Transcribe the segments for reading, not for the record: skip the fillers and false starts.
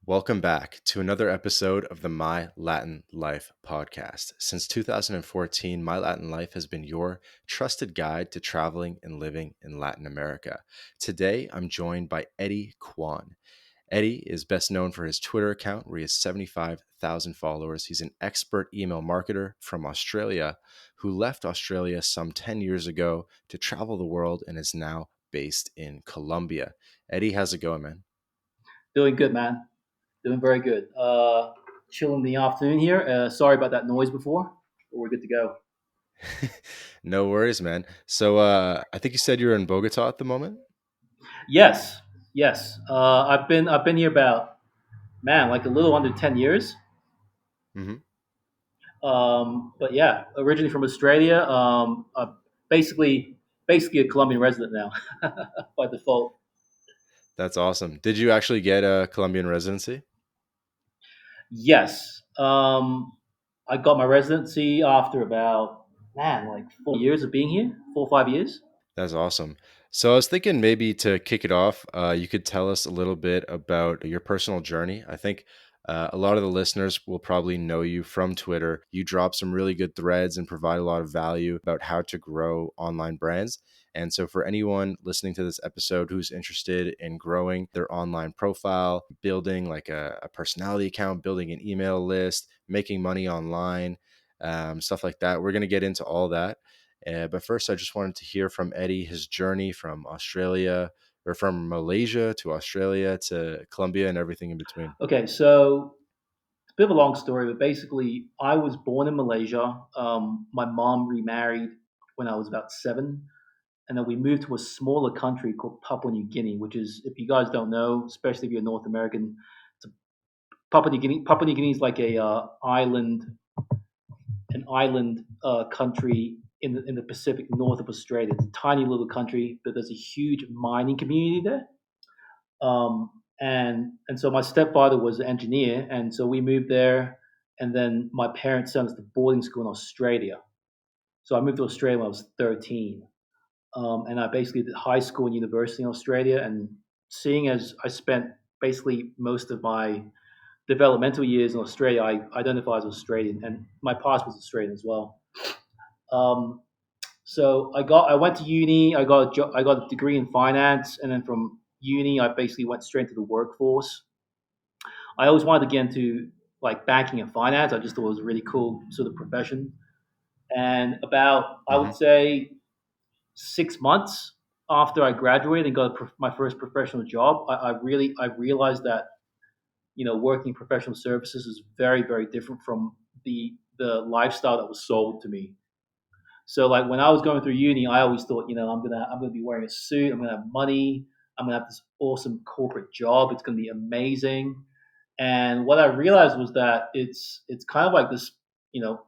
Welcome back to another episode of the My Latin Life podcast. Since 2014, My Latin Life has been your trusted guide to traveling and living in Latin America. Today, I'm joined by Eddy Quan. Eddy is best known for his Twitter account, where he has 75,000 followers. He's an expert email marketer from Australia who left Australia some 10 years ago to travel the world and is now based in Colombia. Eddy, how's it going, man? Doing good, man. Doing very good. Chilling in the afternoon here. Sorry about that noise before, but we're good to go. No worries, man. So I think you said you're in Bogota at the moment. Yes, yes. I've been here about like a little under 10 years. Hmm. But yeah, originally from Australia. Basically basically a Colombian resident now by default. That's awesome. Did you actually get a Colombian residency? Yes. I got my residency after about like 4 years of being here, 4 or 5 years. That's awesome. So I was thinking maybe to kick it off, you could tell us a little bit about your personal journey. I think a lot of the listeners will probably know you from Twitter. You drop some really good threads and provide a lot of value about how to grow online brands. And so, for anyone listening to this episode who's interested in growing their online profile, building like a personality account, building an email list, making money online, stuff like that, we're going to get into all that. But first, I just wanted to hear from Eddy his journey from Australia or from Malaysia to Australia to Colombia and everything in between. Okay, so it's a bit of a long story, but basically, I was born in Malaysia. My mom remarried when I was about 7, and then we moved to a smaller country called Papua New Guinea, which is, if you guys don't know, especially if you're North American, it's a, Papua New Guinea. Papua New Guinea is like a island country in the Pacific north of Australia. It's a tiny little country, but there's a huge mining community there. And so my stepfather was an engineer, and so we moved there. And then my parents sent us to boarding school in Australia. So I moved to Australia when I was 13, and I basically did high school and university in Australia. And seeing as I spent basically most of my developmental years in Australia, I identify as Australian, and my passport's Australian as well. Um, so I went to uni. I got a degree in finance, and then from uni, I basically went straight into the workforce. I always wanted to get into like banking and finance. I just thought it was a really cool sort of profession. And about, I Hmm. would say, 6 months after I graduated and got my first professional job, I realized that working in professional services is very very different from the lifestyle that was sold to me. So like when I was going through uni, I always thought, I'm gonna be wearing a suit, I'm gonna have money, I'm gonna have this awesome corporate job, it's gonna be amazing. And what I realized was that it's kind of like this,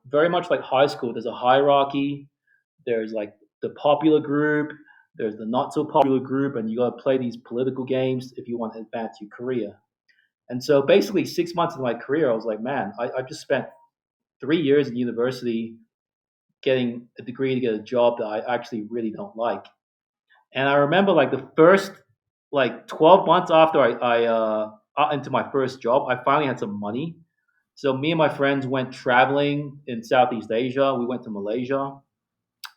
very much like high school. There's a hierarchy. There's like the popular group, there's the not so popular group, and you got to play these political games if you want to advance your career. And so basically, 6 months of my career, I was like, man, I just spent 3 years in university getting a degree to get a job that I actually really don't like. And I remember like the first like 12 months after I into my first job, I finally had some money. So me and my friends went traveling in Southeast Asia. We went to Malaysia,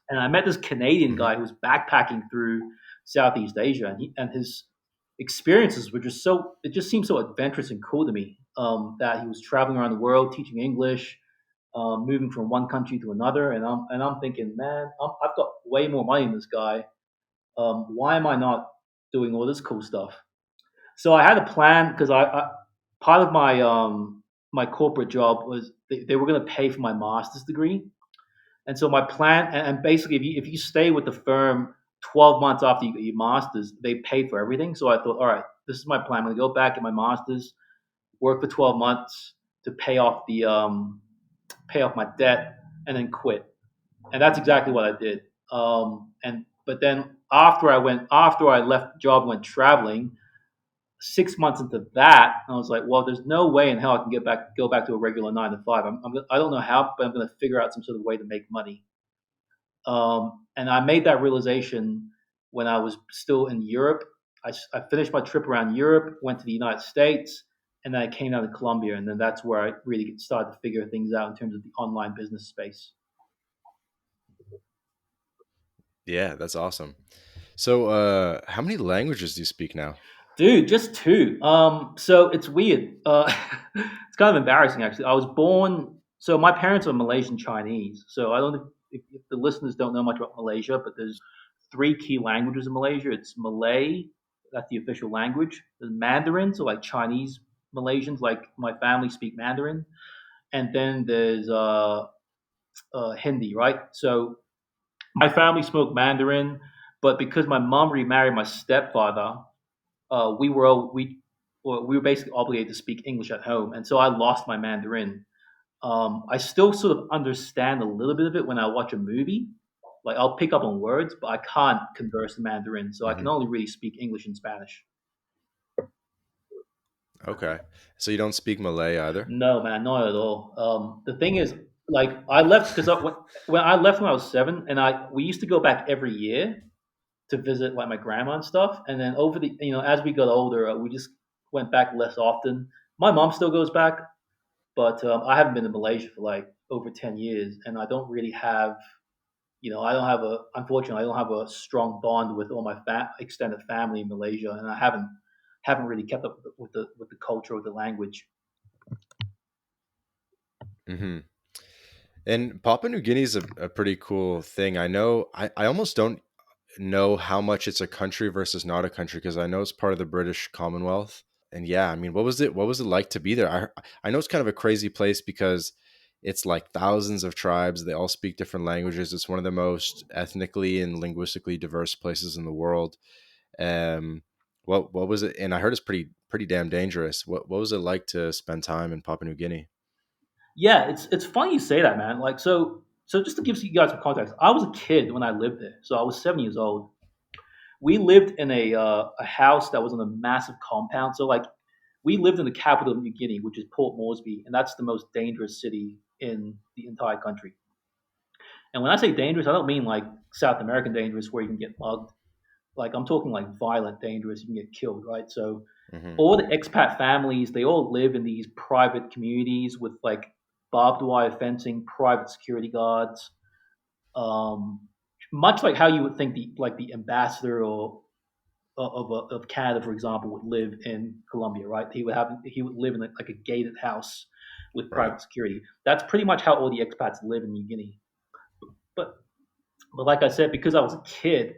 and I met this Canadian Hmm. guy who was backpacking through Southeast Asia, and his experiences were just so it just seemed so adventurous and cool to me. That he was traveling around the world teaching English, moving from one country to another, and I'm thinking, man, I've got way more money than this guy. Why am I not doing all this cool stuff? So I had a plan because I part of my corporate job was they were going to pay for my master's degree, and so my plan and basically if you stay with the firm 12 months after you get your master's, they pay for everything. So I thought, all right, this is my plan. I'm going to go back get my master's, work for 12 months to pay off my debt, and then quit. And that's exactly what I did. And but then after I left the job and went traveling, 6 months into that, I was like, well, there's no way in hell I can go back to a regular 9 to 5. I don't know how, but I'm going to figure out some sort of way to make money. And I made that realization when I was still in Europe. I finished my trip around Europe, went to the United States, and then I came down to Colombia, and then that's where I really started to figure things out in terms of the online business space. Yeah, that's awesome. So, how many languages do you speak now? Dude, just two. So it's weird. It's kind of embarrassing actually. I was born. So my parents are Malaysian Chinese. So I don't know if the listeners don't know much about Malaysia, but there's three key languages in Malaysia. It's Malay, that's the official language. There's Mandarin, so like Chinese Malaysians, like my family speak Mandarin, and then there's Hindi, right? So my family spoke Mandarin, but because my mom remarried my stepfather, we were we were basically obligated to speak English at home, and so I lost my Mandarin. I still sort of understand a little bit of it when I watch a movie. Like I'll pick up on words, but I can't converse in Mandarin, so I can Hmm. only really speak English and Spanish. Okay, so you don't speak Malay either. No, man, not at all. The thing is, like, I left because when I left when I was seven, and I we used to go back every year to visit like my grandma and stuff. And then over the as we got older, we just went back less often. My mom still goes back, but I haven't been to Malaysia for like over 10 years, and I don't really have I don't have a unfortunately I don't have a strong bond with all my extended family in Malaysia, and I haven't really kept up with the culture or the language. Hmm. And Papua New Guinea is a pretty cool thing. I know. I almost don't know how much it's a country versus not a country because I know it's part of the British Commonwealth. And yeah, I mean, what was it? What was it like to be there? I know it's kind of a crazy place because it's like thousands of tribes. They all speak different languages. It's one of the most ethnically and linguistically diverse places in the world. Um, what was it? And I heard it's pretty damn dangerous. What was it like to spend time in Papua New Guinea? Yeah, it's funny you say that, man. Like so just to give you guys some context, I was a kid when I lived there, so I was 7 years old. We lived in a house that was on a massive compound. So like we lived in the capital of New Guinea, which is Port Moresby, and that's the most dangerous city in the entire country. And when I say dangerous, I don't mean like South American dangerous where you can get mugged. Like I'm talking like violent dangerous, you can get killed, right? So Hmm. all the expat families, they all live in these private communities with like barbed wire fencing, private security guards, um, much like how you would think the ambassador or of Canada, for example, would live in Colombia, right? He would live in like a gated house with Right. private security. That's pretty much how all the expats live in New Guinea. But but like I said, because I was a kid,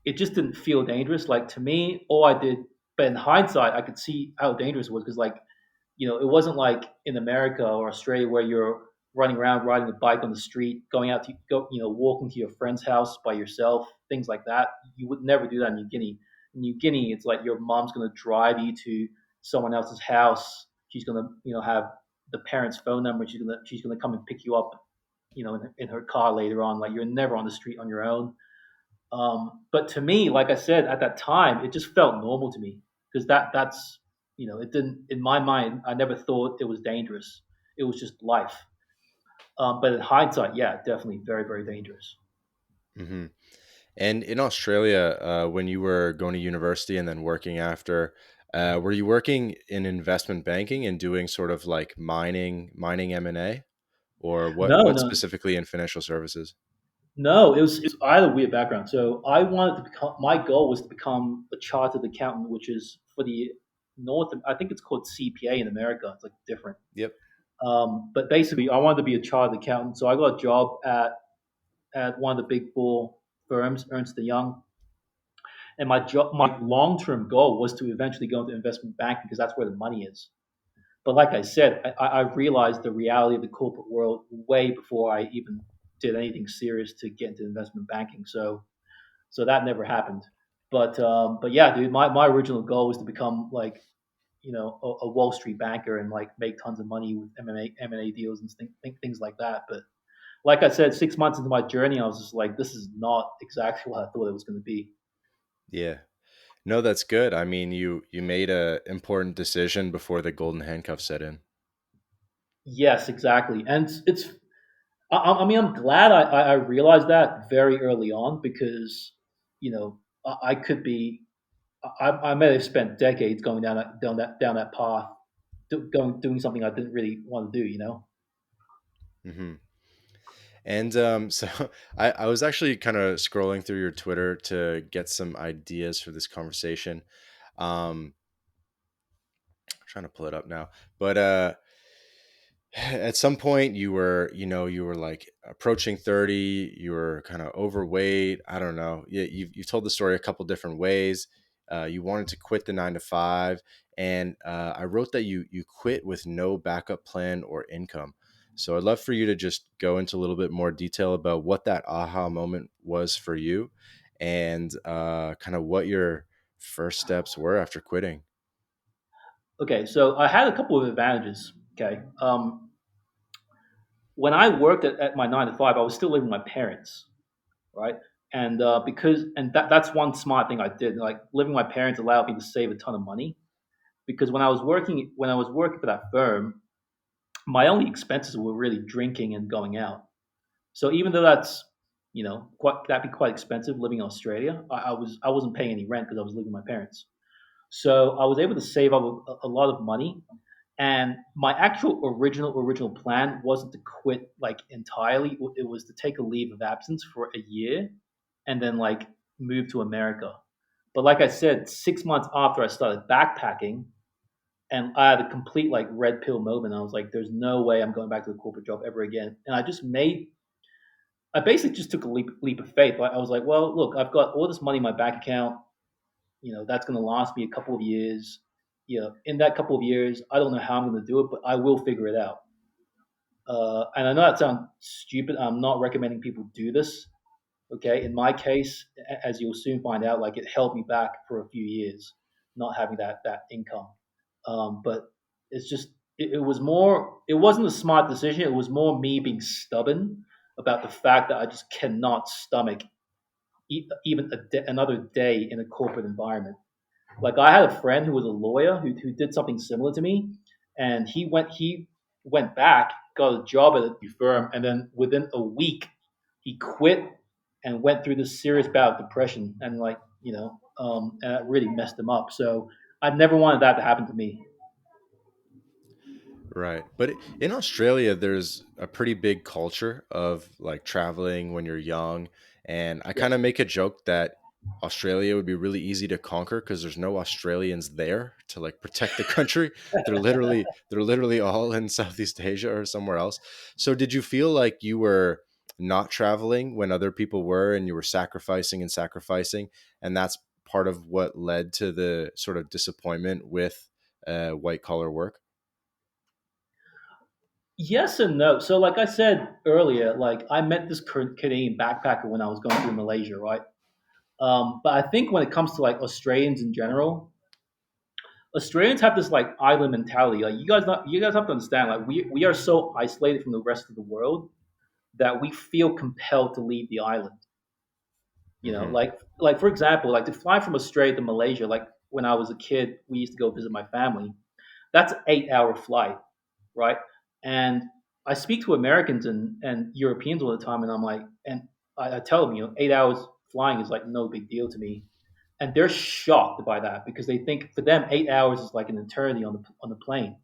it just didn't feel dangerous. Like to me, all I did, but in hindsight, I could see how dangerous it was because like it wasn't like in America or Australia where you're running around riding a bike on the street, going out to go, walking to your friend's house by yourself, things like that. You would never do that in New Guinea. In New Guinea, it's like your mom's going to drive you to someone else's house. She's going to, have the parents' phone number. She's gonna come and pick you up, in her car later on. Like you're never on the street on your own. But to me, like I said, at that time, it just felt normal to me because that's it didn't in my mind. I never thought it was dangerous. It was just life. But in hindsight, yeah, definitely very very dangerous. Hmm. And in Australia, when you were going to university and then working after, were you working in investment banking and doing sort of like mining M&A, or No, what no, specifically in financial services? no. I had a weird background. So I wanted to become. My goal was to become a chartered accountant, which is for the North. I think it's called CPA in America. It's like different. Yep. But basically, I wanted to be a chartered accountant. So I got a job at one of the big four firms, Ernst and Young. And my long term goal was to eventually go into investment banking because that's where the money is. But like I said, I realized the reality of the corporate world way before I even did anything serious to get into investment banking. So that never happened. But yeah, dude, my original goal was to become like a Wall Street banker and like make tons of money with M&A deals and things like that. But like I said, 6 months into my journey, I was just like, this is not exactly what I thought it was going to be. Yeah. No, that's good. I mean, you made a important decision before the golden handcuffs set in. Yes, exactly. And I mean, I'm glad I realized that very early on because, I could be, I may have spent decades going down that path, doing something I didn't really want to do. You know. Hmm. And so I was actually kind of scrolling through your Twitter to get some ideas for this conversation. I'm trying to pull it up now, but at some point you were, you were like approaching 30, you were kind of overweight. I don't know. You've told the story a couple different ways. You wanted to quit the 9 to 5, and I wrote that you quit with no backup plan or income. So I'd love for you to just go into a little bit more detail about what that aha moment was for you, and kind of what your first steps were after quitting. Okay, so I had a couple of advantages. Okay, when I worked at my 9 to 5, I was still living with my parents, right? And that's one smart thing I did. Like living with my parents allowed me to save a ton of money because when I was working for that firm, my only expenses were really drinking and going out. So even though that's that'd be quite expensive living in Australia, I wasn't paying any rent because I was living with my parents. So I was able to save up a lot of money. And my actual original plan wasn't to quit like entirely. It was to take a leave of absence for a year and then like move to America. But like I said, 6 months after I started backpacking, and I had a complete like red pill moment. I was like, "There's no way I'm going back to the corporate job ever again." And I basically just took a leap of faith. Like, I was like, "Well, look, I've got all this money in my bank account. That's going to last me a couple of years. In that couple of years, I don't know how I'm going to do it, but I will figure it out." And I know that sounds stupid. I'm not recommending people do this. Okay, in my case, as you'll soon find out, like it held me back for a few years, not having that income. But it's just it was more. It wasn't a smart decision. It was more me being stubborn about the fact that I just cannot stomach even another day in a corporate environment. Like I had a friend who was a lawyer who did something similar to me, and he went back, got a job at a firm, and then within a week he quit and went through this serious bout of depression, and and it really messed him up. So I never wanted that to happen to me. Right. But in Australia, there's a pretty big culture of like traveling when you're young. And I kind of Yes. make a joke that Australia would be really easy to conquer because there's no Australians there to like protect the country. They're literally all in Southeast Asia or somewhere else. So did you feel like you were not traveling when other people were, and you were sacrificing and sacrificing, and that's part of what led to the sort of disappointment with white collar work? Yes and no. So, like I said earlier, like I met this Canadian backpacker when I was going through Malaysia, right? But I think when it comes to like Australians in general, Australians have this like island mentality. Like you guys have to understand, like we are so isolated from the rest of the world that we feel compelled to leave the island. Hmm. Like for example, like to fly from Australia to Malaysia. Like when I was a kid, we used to go visit my family. That's an 8 hour flight, right? And I speak to Americans and Europeans all the time, and I tell them, 8 hours flying is like no big deal to me, and they're shocked by that because they think for them 8 hours is like an eternity on the plane.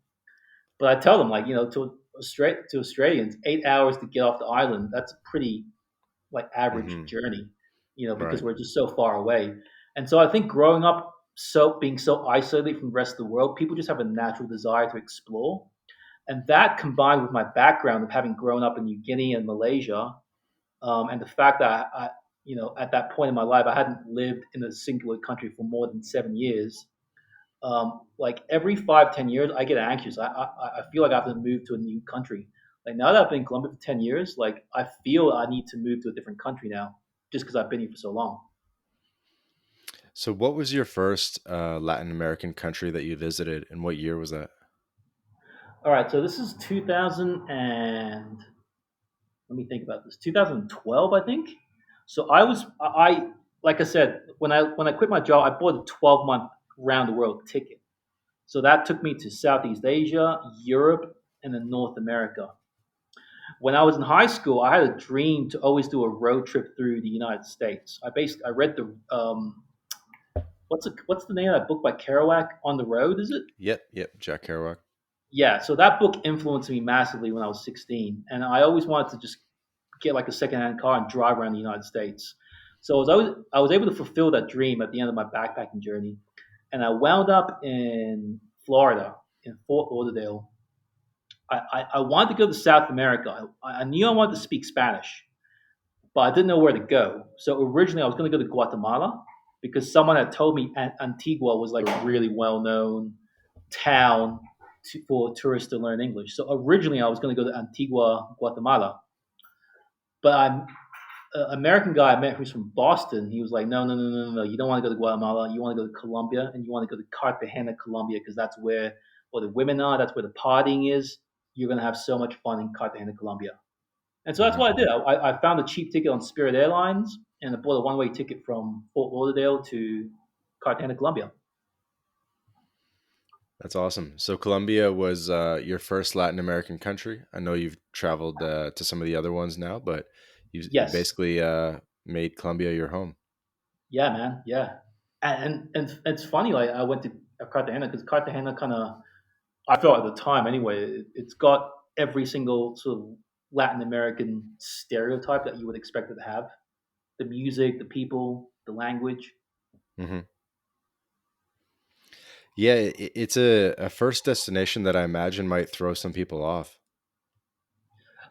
But I tell them like to Australians, 8 hours to get off the island, that's a pretty like average Hmm. journey, because Right. we're just so far away. And so I think growing up being so isolated from the rest of the world, people just have a natural desire to explore. And that combined with my background of having grown up in New Guinea and Malaysia, and the fact that at that point in my life, I hadn't lived in a singular country for more than 7 years. Like every 5, 10 years, I get anxious. I feel like I have to move to a new country. Like now that I've been in Colombia for 10 years, like I feel I need to move to a different country now, just because I've been here for so long. So, what was your first Latin American country that you visited, and what year was that? All right, so this is 2000 and let me think about this. 2012, I think. So I like I said, when I quit my job, I bought a 12-month round the world ticket. So that took me to Southeast Asia, Europe, and then North America. When I was in high school, I had a dream to always do a road trip through the United States. I read the what's the name of that book by Kerouac, On the Road? Is it? Yep, yep, Jack Kerouac. yeah, so that book influenced me massively when I was 16, and I always wanted to just get like a secondhand car and drive around the United States. So I was able to fulfill that dream at the end of my backpacking journey, and I wound up in Florida, in Fort Lauderdale. I wanted to go to South America. I knew I wanted to speak Spanish, but I didn't know where to go. So originally I was going to go to Guatemala because someone had told me Antigua was like a really well known town for tourists to learn English. So originally I was going to go to Antigua, Guatemala, but I'm American guy I met who's from Boston. He was like, no, no, no, no, no. You don't want to go to Guatemala. You want to go to Colombia, and you want to go to Cartagena, Colombia, because that's where all the women are. That's where the partying is. You're gonna have so much fun in Cartagena, Colombia. And so that's Hmm. what I did. I found a cheap ticket on Spirit Airlines, and I bought a one-way ticket from Fort Lauderdale to Cartagena, Colombia. That's awesome. So Colombia was your first Latin American country. I know you've traveled to some of the other ones now, but you Yes, basically made Colombia your home. yeah, man, yeah. And it's funny. Like I went to Cartagena because Cartagena kind of I felt at the time anyway, it's got every single sort of Latin American stereotype that you would expect it to have. The music, the people, the language. Hmm. Yeah, it's a first destination that I imagine might throw some people off.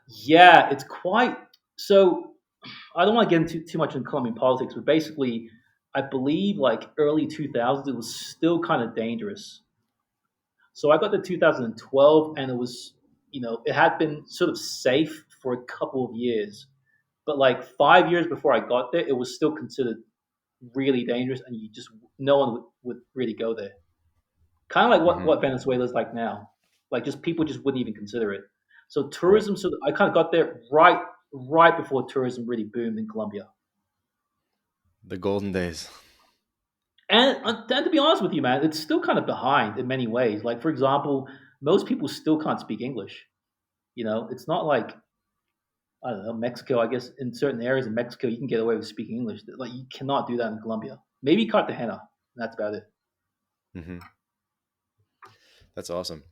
Yeah, it's quite so. I don't want to get into too much in Colombian politics, but basically, I believe like early 2000s, it was still kind of dangerous. So I got to 2012, and it was, it had been sort of safe for a couple of years. But like 5 years before I got there, it was still considered really dangerous, and you just no one would really go there. Kind of like Hmm. what Venezuela's like now. Like just people just wouldn't even consider it. So Right. tourism. So I kind of got there right before tourism really boomed in Colombia. The golden days. And to be honest with you, man, it's still kind of behind in many ways. Like for example, most people still can't speak English. It's not like I don't know Mexico. I guess in certain areas in Mexico, you can get away with speaking English. Like you cannot do that in Colombia. Maybe Cartagena. That's about it. Hmm. That's awesome.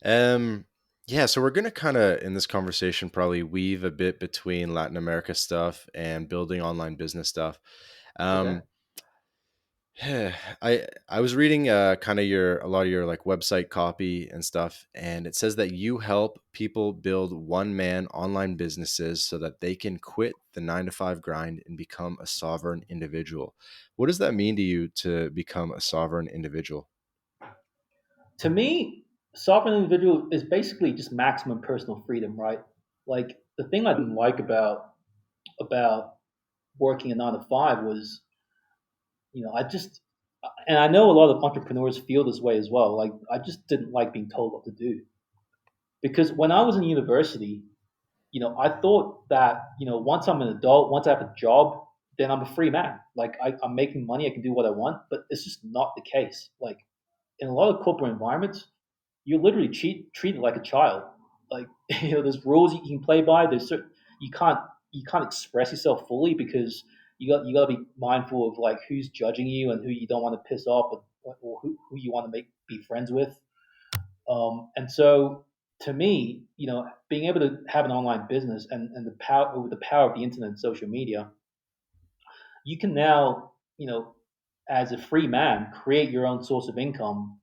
Um, yeah, so we're gonna kind of in this conversation probably weave a bit between Latin America stuff and building online business stuff. Okay. Um, I was reading kind of your a lot of your like website copy and stuff, and it says that you help people build one man online businesses so that they can quit the 9 to 5 grind and become a sovereign individual. What does that mean to you to become a sovereign individual? To me, sovereign individual is basically just maximum personal freedom, right? Like the thing I didn't like about working a 9 to 5 was, I just and I know a lot of entrepreneurs feel this way as well. Like I just didn't like being told what to do because when I was in university, I thought that once I'm an adult, once I have a job, then I'm a free man. Like I'm making money, I can do what I want. But it's just not the case. Like in a lot of corporate environments, you're literally treated like a child. Like there's rules you can play by. There's certain you can't you can't express yourself fully because you got to be mindful of like who's judging you and who you don't want to piss off or who you want to make be friends with. And so to me, being able to have an online business and the power with the power of the internet and social media, you can now as a free man create your own source of income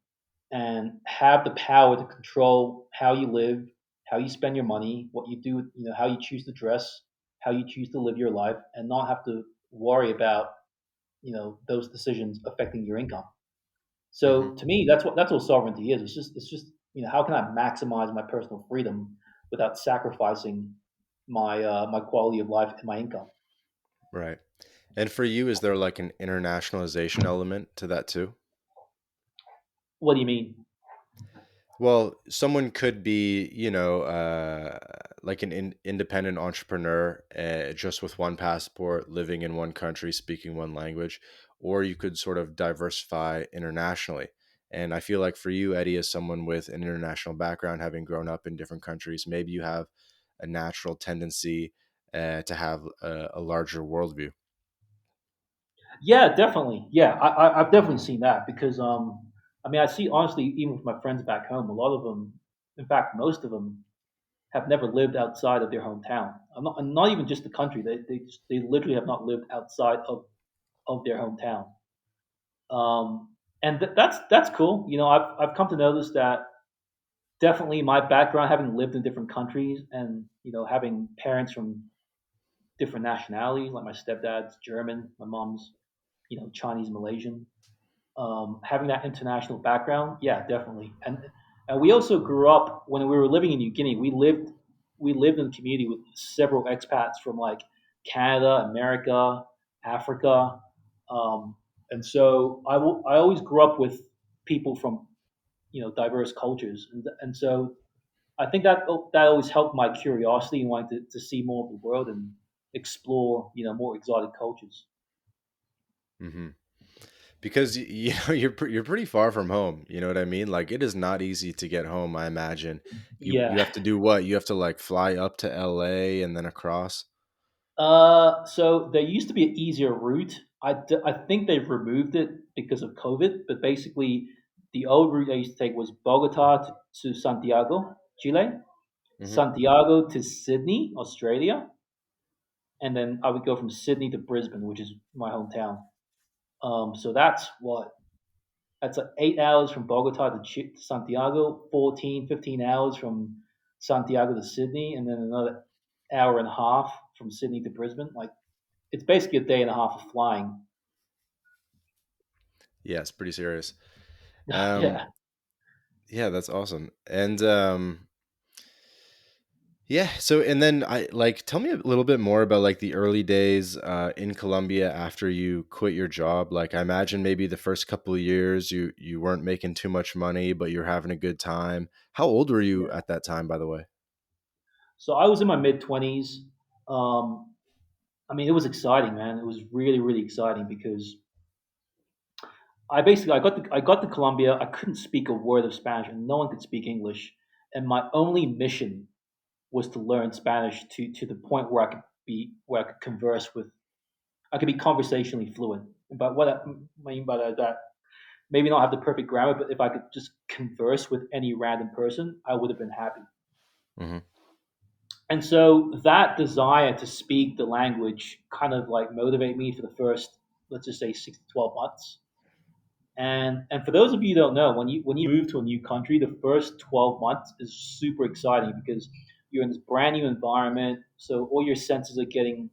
and have the power to control how you live, how you spend your money, what you do, how you choose to dress, how you choose to live your life, and not have to worry about those decisions affecting your income. Hmm. So to me, that's what sovereignty is. It's just how can I maximize my personal freedom without sacrificing my quality of life and my income? Right. And for you, is there like an internationalization element to that too? What do you mean? Well, someone could be, like an independent entrepreneur, just with one passport, living in one country, speaking one language, or you could sort of diversify internationally. And I feel like for you, Eddie, as someone with an international background, having grown up in different countries, maybe you have a natural tendency to have a larger worldview. Yeah, definitely. Yeah, I've definitely seen that because I mean I see honestly even with my friends back home, a lot of them. In fact, most of them have never lived outside of their hometown. I'm not even just the country. They literally have not lived outside of their hometown. And that's cool. You know, I've come to notice that definitely my background, having lived in different countries, and having parents from different nationalities, like my stepdad's German, my mom's Chinese Malaysian. Having that international background, yeah, definitely. And we also grew up when we were living in New Guinea. We lived in a community with several expats from like Canada, America, Africa, and so I always grew up with people from diverse cultures, and so I think that always helped my curiosity and wanting to see more of the world and explore more exotic cultures. Hmm. Because you're pretty far from home. You know what I mean? Like it is not easy to get home. I imagine you Yeah. have to do what? You have to like fly up to LA and then across. So there used to be an easier route. I think they've removed it because of COVID, but basically the old route I used to take was Bogota to Santiago, Chile, Hmm. Santiago to Sydney, Australia, and then I would go from Sydney to Brisbane, which is my hometown. So that's like 8 hours from Bogota to Santiago, 14, 15 hours from Santiago to Sydney, and then another hour and a half from Sydney to Brisbane. Like it's basically a day and a half of flying. Yeah, it's pretty serious. Yeah. Yeah, that's awesome. And yeah, so and then I like tell me a little bit more about like the early days in Colombia after you quit your job. Like I imagine maybe the first couple of years you weren't making too much money, but you're having a good time. How old were you Yeah. at that time, by the way? So I was in my mid 20s. Um, I mean, it was exciting, man. It was really, really exciting because I got to Colombia. I couldn't speak a word of Spanish, and no one could speak English. And my only mission was to learn Spanish to the point where I could converse with. I could be conversationally fluent. But what I mean by that, maybe not have the perfect grammar, but if I could just converse with any random person, I would have been happy. Hmm. And so that desire to speak the language kind of like motivated me for the first, let's just say, 6 to 12 months. And for those of you who don't know, when you move to a new country, the first 12 months is super exciting because you're in this brand new environment. So all your senses are getting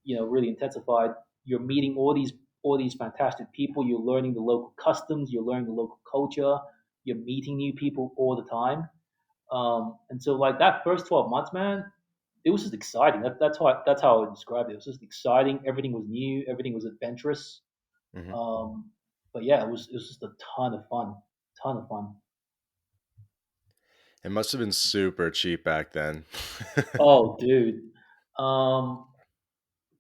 really intensified. You're meeting all these fantastic people. You're learning the local customs. You're learning the local culture. You're meeting new people all the time. And so like that first 12 months, man, it was just exciting. That's how I would describe it. It was just exciting. Everything was new. Everything was adventurous. Hmm. Um, but yeah, it was just a ton of fun. Ton of fun. It must have been super cheap back then. Oh, dude. Um,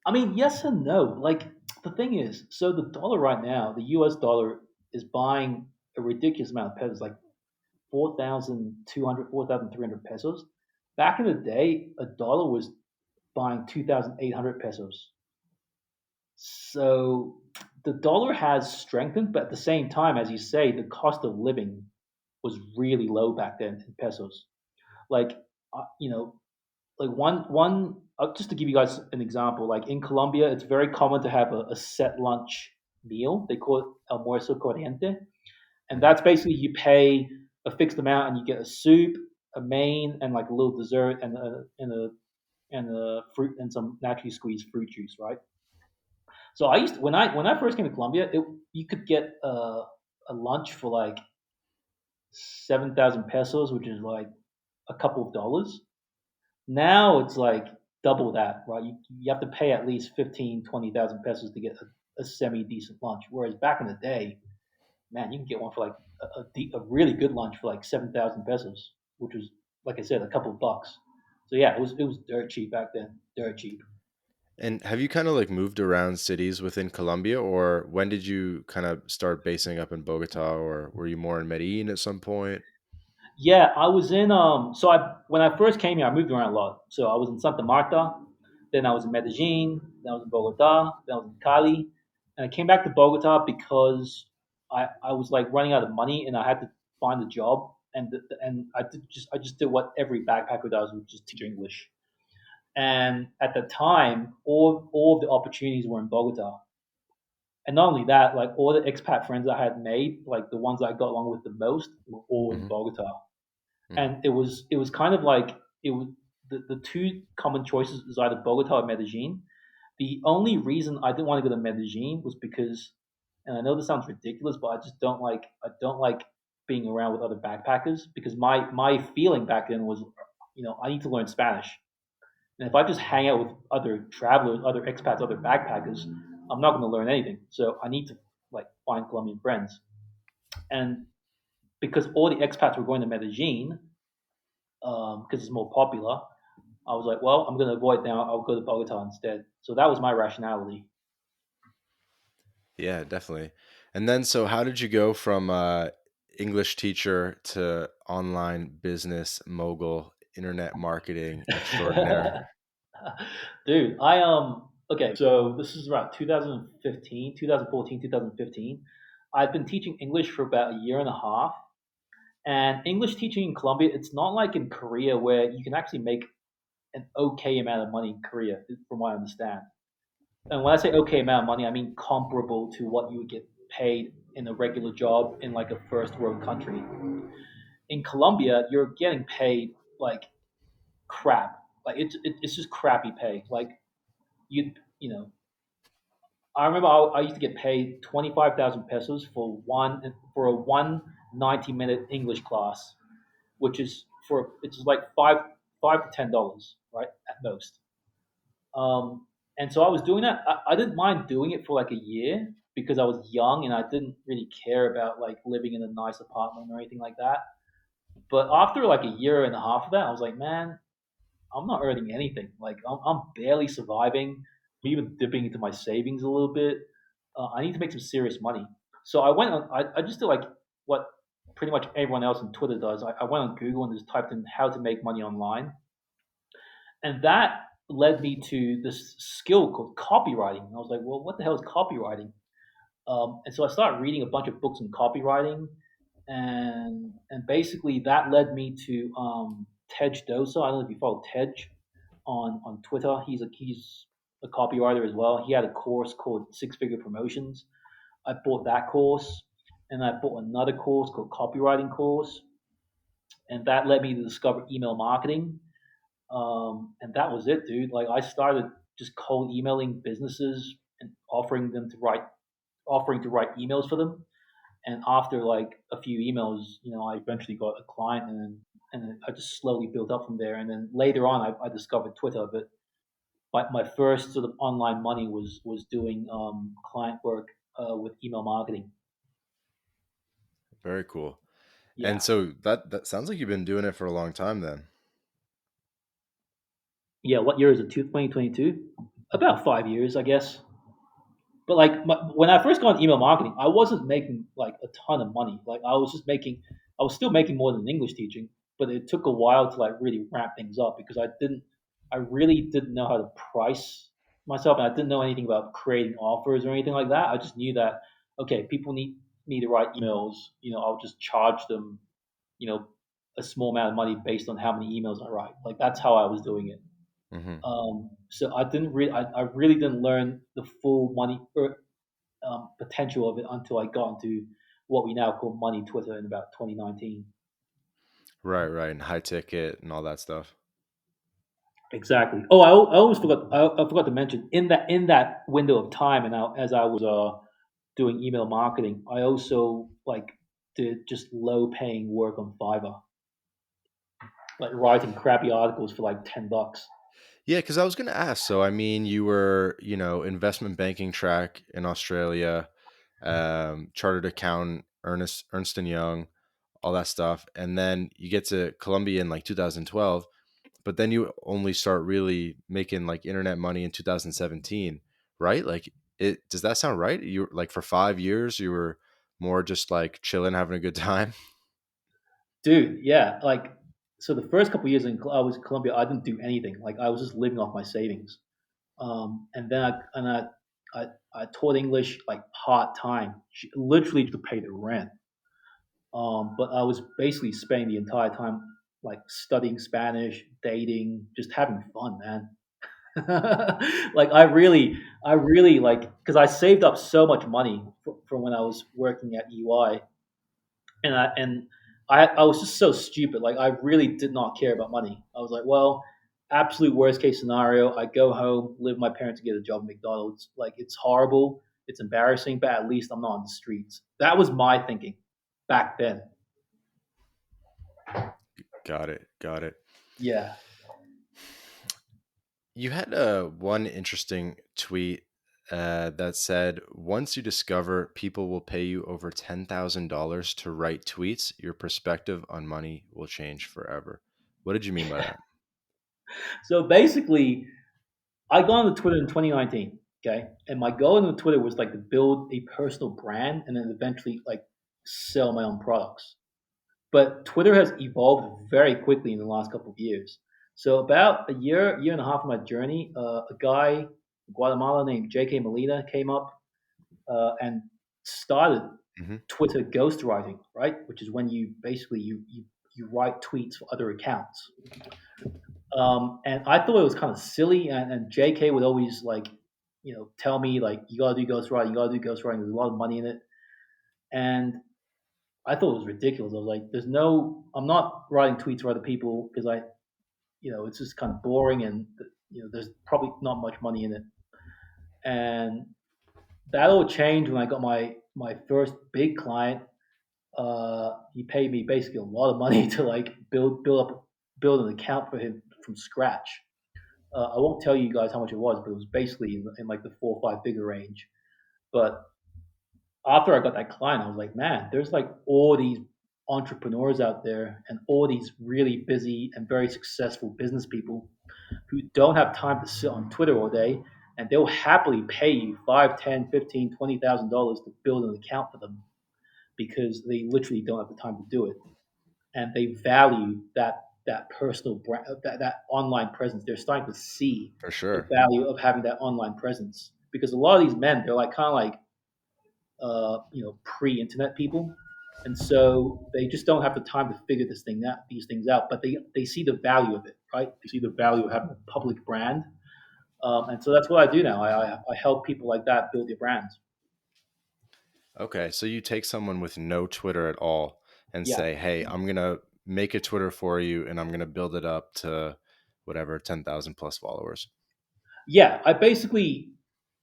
I mean, yes and no. Like the thing is, so the dollar right now, the U.S. dollar is buying a ridiculous amount of pesos, like 4,200, 4,300 pesos. Back in the day, a dollar was buying 2,800 pesos. So the dollar has strengthened, but at the same time, as you say, the cost of living was really low back then in pesos. Like, uh, you know, like one just to give you guys an example, like in Colombia, it's very common to have a set lunch meal. They call it almuerzo corriente, and Hmm. that's basically you pay a fixed amount and you get a soup, a main, and like a little dessert and a fruit and some naturally squeezed fruit juice, right? So I used to, when I first came to Colombia, you could get a lunch for like 7,000 pesos, which is like a couple of dollars. Now it's like double that, right? You have to pay at least 15, 20,000 pesos to get a semi decent lunch. Whereas back in the day, man, you can get one for like a really good lunch for like 7,000 pesos, which was, like I said, a couple of bucks. So yeah, it was dirt cheap back then, dirt cheap. And have you kind of like moved around cities within Colombia, or when did you kind of start basing up in Bogota, or were you more in Medellin at some point? Yeah, I was in so I when I first came here, I moved around a lot. So I was in Santa Marta, then I was in Medellin, then I was in Bogota, then I was in Cali, and I came back to Bogota because I was like running out of money and I had to find a job. I just did what every backpacker does, which is teach English. And at the time, all of the opportunities were in Bogota. And not only that, like all the expat friends I had made, like the ones that I got along with the most, were all in Hmm. Bogota. Hmm. And it was kind of like it was the two common choices was either Bogota or Medellin. The only reason I didn't want to go to Medellin was because, and I know this sounds ridiculous, but I don't like being around with other backpackers because my feeling back then was, I need to learn Spanish. And if I just hang out with other travelers, other expats, other backpackers, I'm not going to learn anything. So I need to like find Colombian friends. And because all the expats were going to Medellin, because it's more popular, I was like, well, I'm going to avoid now. I'll go to Bogota instead. So that was my rationality. Yeah, definitely. And then, so how did you go from English teacher to online business mogul, internet marketing extraordinaire? Dude, I okay, so this is around 2015, 2014, 2015. I've been teaching English for about a year and a half. And English teaching in Colombia, it's not like in Korea where you can actually make an okay amount of money in Korea, from what I understand. And when I say okay amount of money, I mean comparable to what you would get paid in a regular job in like a first world country. In Colombia, you're getting paid like crap. Like it's just crappy pay. Like you know, I remember I used to get paid 25,000 pesos for a 1 90-minute English class, which is for it's like five to $10, right, at most. And so I was doing that. I didn't mind doing it for like a year because I was young and I didn't really care about like living in a nice apartment or anything like that. But after like a year and a half of that, I was like, man, I'm not earning anything. Like I'm barely surviving. I'm even dipping into my savings a little bit. I need to make some serious money. So I went on. I just did like what pretty much everyone else on Twitter does. I went on Google and just typed in how to make money online, and that led me to this skill called copywriting. And I was like, well, what the hell is copywriting? And so I started reading a bunch of books on copywriting, and basically that led me to Tej Dosa. I don't know if you follow Tej on Twitter. He's a copywriter as well. He had a course called Six Figure Promotions. I bought that course, and I bought another course called Copywriting Course, and that led me to discover email marketing. And that was it, dude. Like I started just cold emailing businesses and offering to write emails for them. And after like a few emails, I eventually got a client, and I just slowly built up from there. And then later on, I discovered Twitter. But my first sort of online money was doing client work with email marketing. Very cool. And Yeah, so that sounds like you've been doing it for a long time then. yeah. What year is it? 2022? About 5 years, I guess. But like when I first got on email marketing, I wasn't making like a ton of money. Like I was still making more than English teaching, but it took a while to like really ramp things up because I really didn't know how to price myself, and I didn't know anything about creating offers or anything like that. I just knew that okay, people need me to write emails. I'll just charge them, you know, a small amount of money based on how many emails I write. Like that's how I was doing it. Hmm. So I really didn't learn the full money potential of it until I got into what we now call money Twitter in about 2019. Right, right, and high ticket and all that stuff. Exactly. Oh, I always forgot. I forgot to mention in that window of time, and as I was doing email marketing, I also like did just low paying work on Fiverr, like writing crappy articles for like $10. Yeah, because I was going to ask. So, I mean, you were, investment banking track in Australia, chartered accountant, Ernst and Young, all that stuff, and then you get to Colombia in like 2012, but then you only start really making like internet money in 2017, right? Like, it does that sound right? You like for 5 years you were more just like chilling, having a good time. Dude, yeah, like so the first couple of years I was in Colombia, I didn't do anything. Like I was just living off my savings. And then I taught English like part time, literally to pay the rent. But I was basically spending the entire time like studying Spanish, dating, just having fun, man. Like I really like because I saved up so much money from when I was working at EY, and I was just so stupid. Like I really did not care about money. I was like, well, absolute worst case scenario, I go home, live with my parents, and get a job at McDonald's. Like it's horrible, it's embarrassing, but at least I'm not on the streets. That was my thinking back then. Got it. Got it. Yeah. You had one interesting tweet that said, once you discover people will pay you over $10,000 to write tweets, your perspective on money will change forever. What did you mean by that? So basically, I got on Twitter in 2019. Okay, and my goal on Twitter was like to build a personal brand and then eventually like sell my own products. But Twitter has evolved very quickly in the last couple of years. So about a year and a half of my journey, a guy in Guatemala named J.K. Molina came up and started Hmm. Twitter ghostwriting, right? Which is when you basically you write tweets for other accounts. And I thought it was kind of silly, and J.K. would always like, tell me like you gotta do ghostwriting, you gotta do ghostwriting. There's a lot of money in it, and I thought it was ridiculous. I was like, I'm not writing tweets for other people because it's just kind of boring and, there's probably not much money in it. And that all changed when I got my first big client. He paid me basically a lot of money to like build an account for him from scratch. I won't tell you guys how much it was, but it was basically in like the 4 or 5 figure range. But after I got that client, I was like, man, there's like all these entrepreneurs out there and all these really busy and very successful business people who don't have time to sit on Twitter all day, and they'll happily pay you 5, 10, 15, $20,000 to build an account for them because they literally don't have the time to do it, and they value that personal brand, that online presence. They're starting to see For the sure. value of having that online presence because a lot of these men, they're like kind of like pre-internet people, and so they just don't have the time to figure these things out. But they see the value of it, right? They see the value of having a public brand, and so that's what I do now. I help people like that build their brands. Okay. So you take someone with no Twitter at all and Yeah, say, hey, I'm going to make a Twitter for you and I'm going to build it up to whatever, 10,000 plus followers. yeah. I basically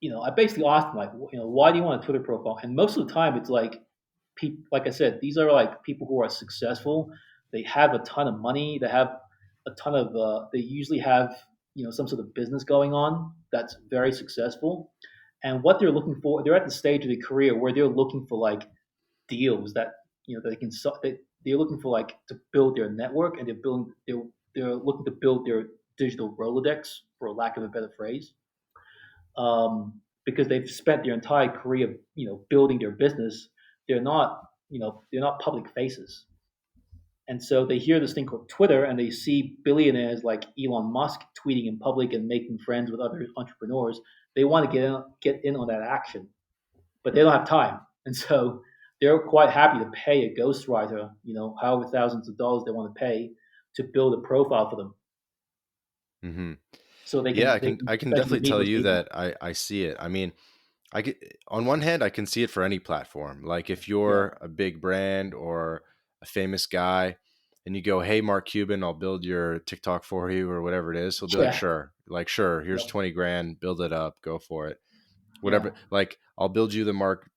asked them like, why do you want a Twitter profile? And most of the time, it's like, like I said, these are like people who are successful. They have a ton of money. They have a ton of. They usually have some sort of business going on that's very successful. And what they're looking for, they're at the stage of their career where they're looking for like deals that that they can. They're looking for like to build their network, and they're looking to build their digital Rolodex, for lack of a better phrase, because they've spent their entire career, building their business. They're not public faces, and so they hear this thing called Twitter, and they see billionaires like Elon Musk tweeting in public and making friends with other entrepreneurs. They want to get in on that action, but they don't have time, and so they're quite happy to pay a ghostwriter, however thousands of dollars they want to pay to build a profile for them, Hmm. so they Yeah, can they can I can essentially definitely meet tell those you people. that I see it. I mean, I get, on one hand, I can see it for any platform. Like if Yeah, you're a big brand or a famous guy and you go, "Hey, Mark Cuban, I'll build your TikTok for you," or whatever it is, he'll be like, yeah, "Sure." Like, "Sure, here's yep, 20 grand, build it up, go for it." yeah, Whatever. Like, I'll build you the Mark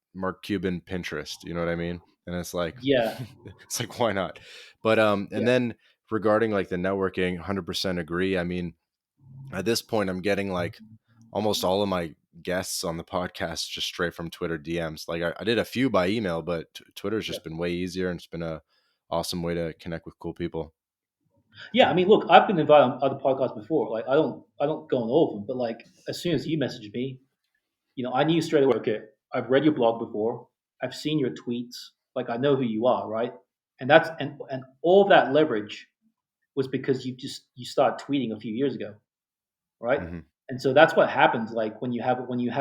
Cuban Pinterest, you know what I mean? And it's like yeah, it's like why not? But and yeah. then regarding like the networking, 100% agree. I mean, at this point I'm getting like almost all of my guests on the podcast just straight from Twitter DMs. Like I did a few by email, but Twitter's Yeah. just been way easier and it's been a awesome way to connect with cool people. Yeah, I mean, look, I've been invited on other podcasts before. Like, I don't go on all of them, but like, as soon as you messaged me, I knew straight away. Okay, I've read your blog before. I've seen your tweets. Like, I know who you are, right? And all of that leverage was because you started tweeting a few years ago, right? Hmm. And so that's what happens. Like when you have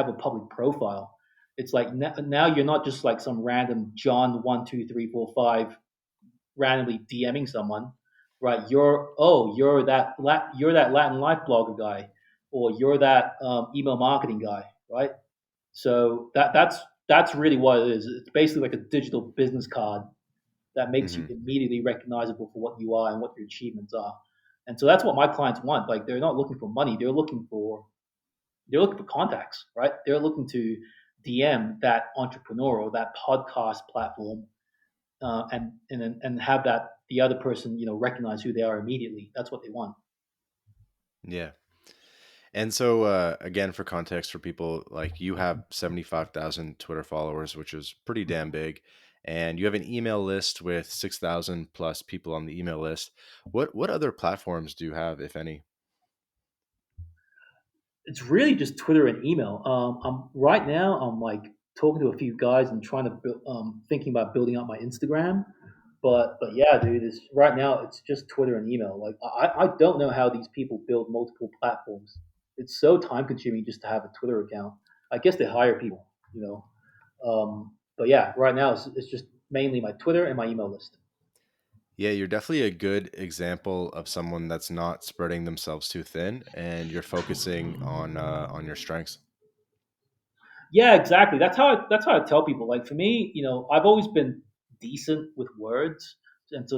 a public profile, it's like now you're not just like some random John 1 2 3 4 5 randomly DMing someone, right? You're that Latin life blogger guy, or you're that email marketing guy, right? So that's really what it is. It's basically like a digital business card that makes you Hmm. immediately recognizable for what you are and what your achievements are. And so that's what my clients want. Like they're not looking for money; they're looking for contacts, right? They're looking to DM that entrepreneur or that podcast platform, and have that the other person recognize who they are immediately. That's what they want. Yeah. And so, again, for context for people, like you have 75,000 Twitter followers, which is pretty damn big. And you have an email list with 6,000 plus people on the email list. What other platforms do you have, if any? It's really just Twitter and email. I'm right now. I'm like talking to a few guys and trying to thinking about building up my Instagram. But yeah, dude, it's right now. It's just Twitter and email. Like I don't know how these people build multiple platforms. It's so time consuming just to have a Twitter account. I guess they hire people, you know. But yeah, right now it's just mainly my Twitter and my email list. Yeah, you're definitely a good example of someone that's not spreading themselves too thin, and you're focusing on your strengths. Yeah, exactly. That's how I tell people. Like for me, I've always been decent with words, and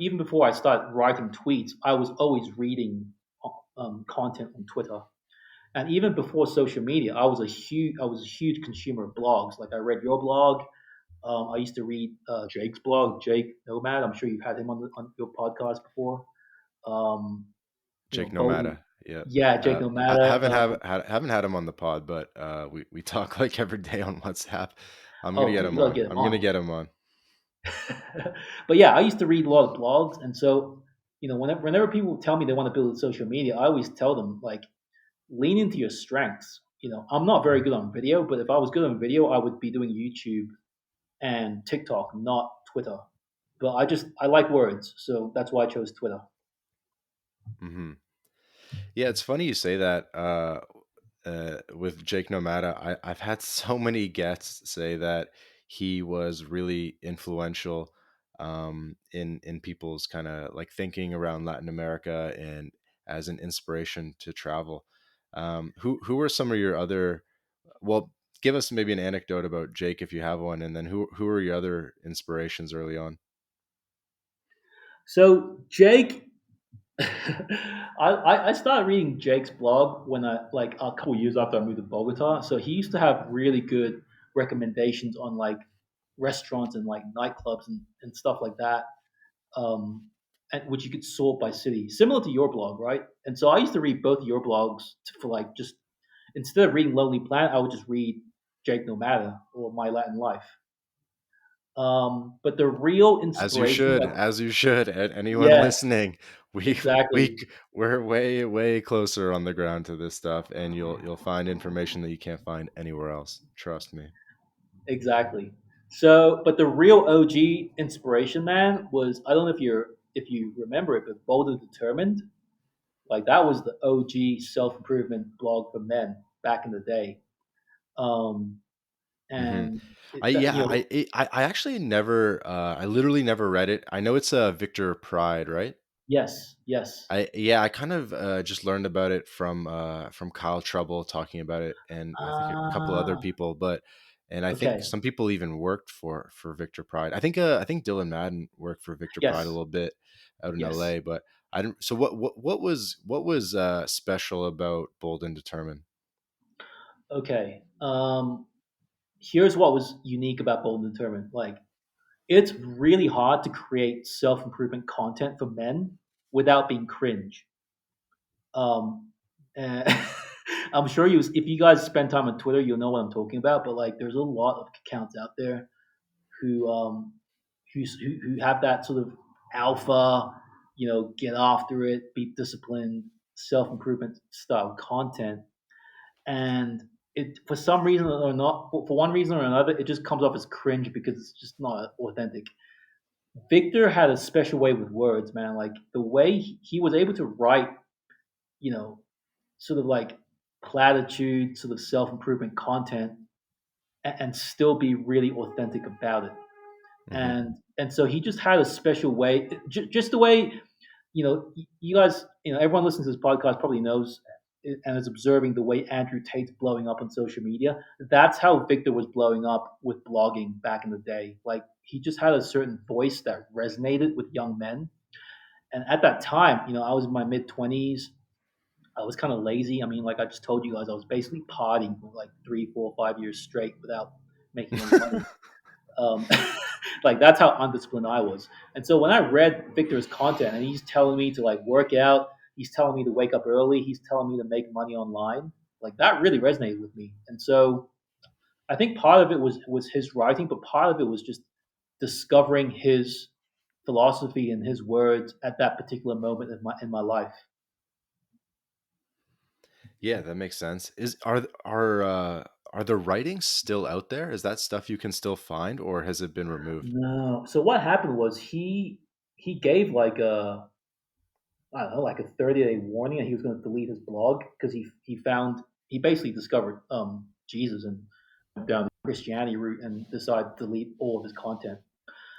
even before I started writing tweets, I was always reading content on Twitter, and even before social media, I was a huge consumer of blogs. Like I read your blog. I used to read Jake's blog, Jake Nomad. I'm sure you've had him on your podcast before. Um, Jake Bolden. Nomada. Yeah. Yeah, Jake I Nomada. haven't had him on the pod, but we talk like every day on WhatsApp. I'm gonna Oh, get dude, him you gotta on. get him I'm gonna on. get him on. But yeah, I used to read a lot of blogs, and so whenever people tell me they want to build social media, I always tell them like lean into your strengths. I'm not very good on video, but if I was good on video, I would be doing YouTube and TikTok, not Twitter. But I like words, so that's why I chose Twitter. Hmm. Yeah, it's funny you say that. With Jake Nomada, I've had so many guests say that he was really influential in people's kind of like thinking around Latin America and as an inspiration to travel. Who were some of your other? Well, give us maybe an anecdote about Jake if you have one, and then who are your other inspirations early on? So Jake, I started reading Jake's blog when I like a couple years after I moved to Bogota. So he used to have really good recommendations on like restaurants and like nightclubs and stuff like that, which you could sort by city, similar to your blog, right? And so I used to read both your blogs for like just instead of reading Lonely Planet, I would just read Jake Nomada or My Latin Life. But the real inspiration, like As you should. Anyone yes, listening, we we exactly. we're way closer on the ground to this stuff, and you'll find information that you can't find anywhere else. Trust me. Exactly. So, but the real OG inspiration, man, was I don't know if you remember it, but Bold and Determined, like that was the OG self improvement blog for men back in the day. Um, Hmm. and I it, that, yeah, I actually never I literally never read it. I know it's Victor Pride, right? yes, yes, I kind of just learned about it from Kyle Trouble talking about it, and I think a couple other ah, people, but and I think okay, some people even worked for Victor Pride. I think Dylan Madden worked for Victor Pride a yes, little bit out in yes, LA, but I didn't. So what was special about Bold and Determined? okay. Here's what was unique about Bold and Determined. Like, it's really hard to create self improvement content for men without being cringe. Um, and I'm sure if you guys spend time on Twitter, you'll know what I'm talking about. But like, there's a lot of accounts out there who who have that sort of alpha, get after it, be disciplined, self improvement style content, and it for some reason or not, for one reason or another, it just comes off as cringe because it's just not authentic. Victor had a special way with words, man. Like the way he was able to write, you know, sort of like platitude, sort of self improvement content, and still be really authentic about it. Hmm. and so he just had a special way, just the way, you guys, everyone listening to this podcast probably knows and is observing the way Andrew Tate's blowing up on social media. That's how Victor was blowing up with blogging back in the day. Like he just had a certain voice that resonated with young men. And at that time, I was in my mid 20s. I was kind of lazy. I mean, like I just told you guys, I was basically partying for like 3, 4, 5 years straight without making any money. Um, like that's how undisciplined I was. And so when I read Victor's content and he's telling me to like work out, he's telling me to wake up early, he's telling me to make money online, like that really resonated with me. And so I think part of it was his writing, but part of it was just discovering his philosophy and his words at that particular moment in my life. Yeah, that makes sense. Are the writings still out there? Is that stuff you can still find, or has it been removed? No. So what happened was he gave like a, I don't know, like a 30-day warning, and he was going to delete his blog because he basically discovered Jesus and went down the Christianity route and decided to delete all of his content.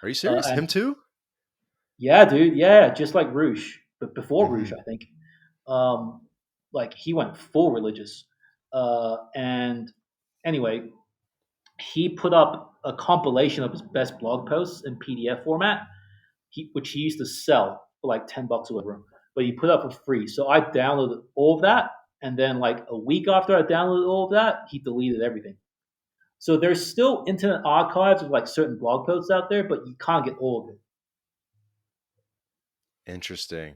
Are you serious? And Him too? yeah, dude, yeah, just like Roosh, but before Roosh, Hmm. I think. Um, like he went full religious. And anyway, he put up a compilation of his best blog posts in PDF format, which he used to sell for like $10 or whatever, but he put up for free. So I downloaded all of that, and then like a week after I downloaded all of that, he deleted everything. So there's still internet archives of like certain blog posts out there, but you can't get all of it. Interesting.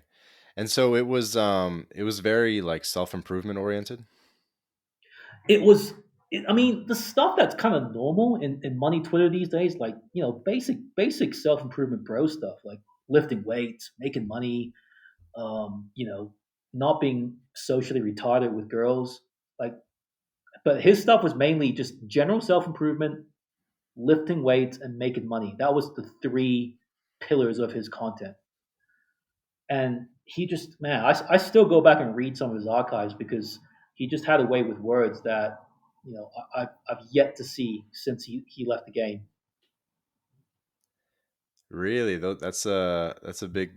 And so it was very like self-improvement oriented. It was, I mean, the stuff that's kind of normal in money Twitter these days, like basic self improvement bro stuff, like lifting weights, making money, um, you know, not being socially retarded with girls. Like, but his stuff was mainly just general self improvement, lifting weights, and making money. That was the three pillars of his content. And he just, man, I still go back and read some of his archives because he just had a way with words that, I've yet to see since he left the game. Really, though, that's a big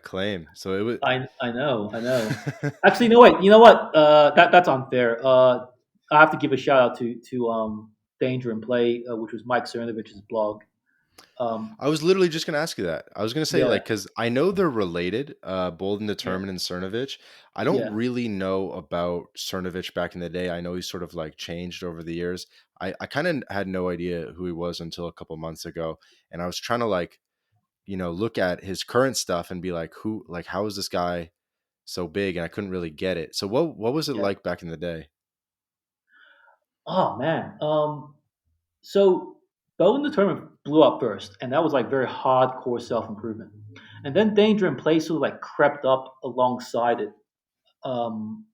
claim. So it I know. was. Actually, no, wait. You know what? That's unfair. I have to give a shout out to Danger and Play, which was Mike Cernovich's blog. Um, I was literally just gonna ask you that. I was gonna say yeah, like because I know they're related, Bold and yeah, Determined and Cernovich. I don't yeah, really know about Cernovich back in the day. I know he's sort of like changed over the years. I kind of had no idea who he was until a couple months ago, and I was trying to like look at his current stuff and be like, who like how is this guy so big? And I couldn't really get it. So what was it yeah. like back in the day? Oh man. So Bow and Determined blew up first, and that was like very hardcore self improvement. And then Danger and Play sort of like crept up alongside it. Um,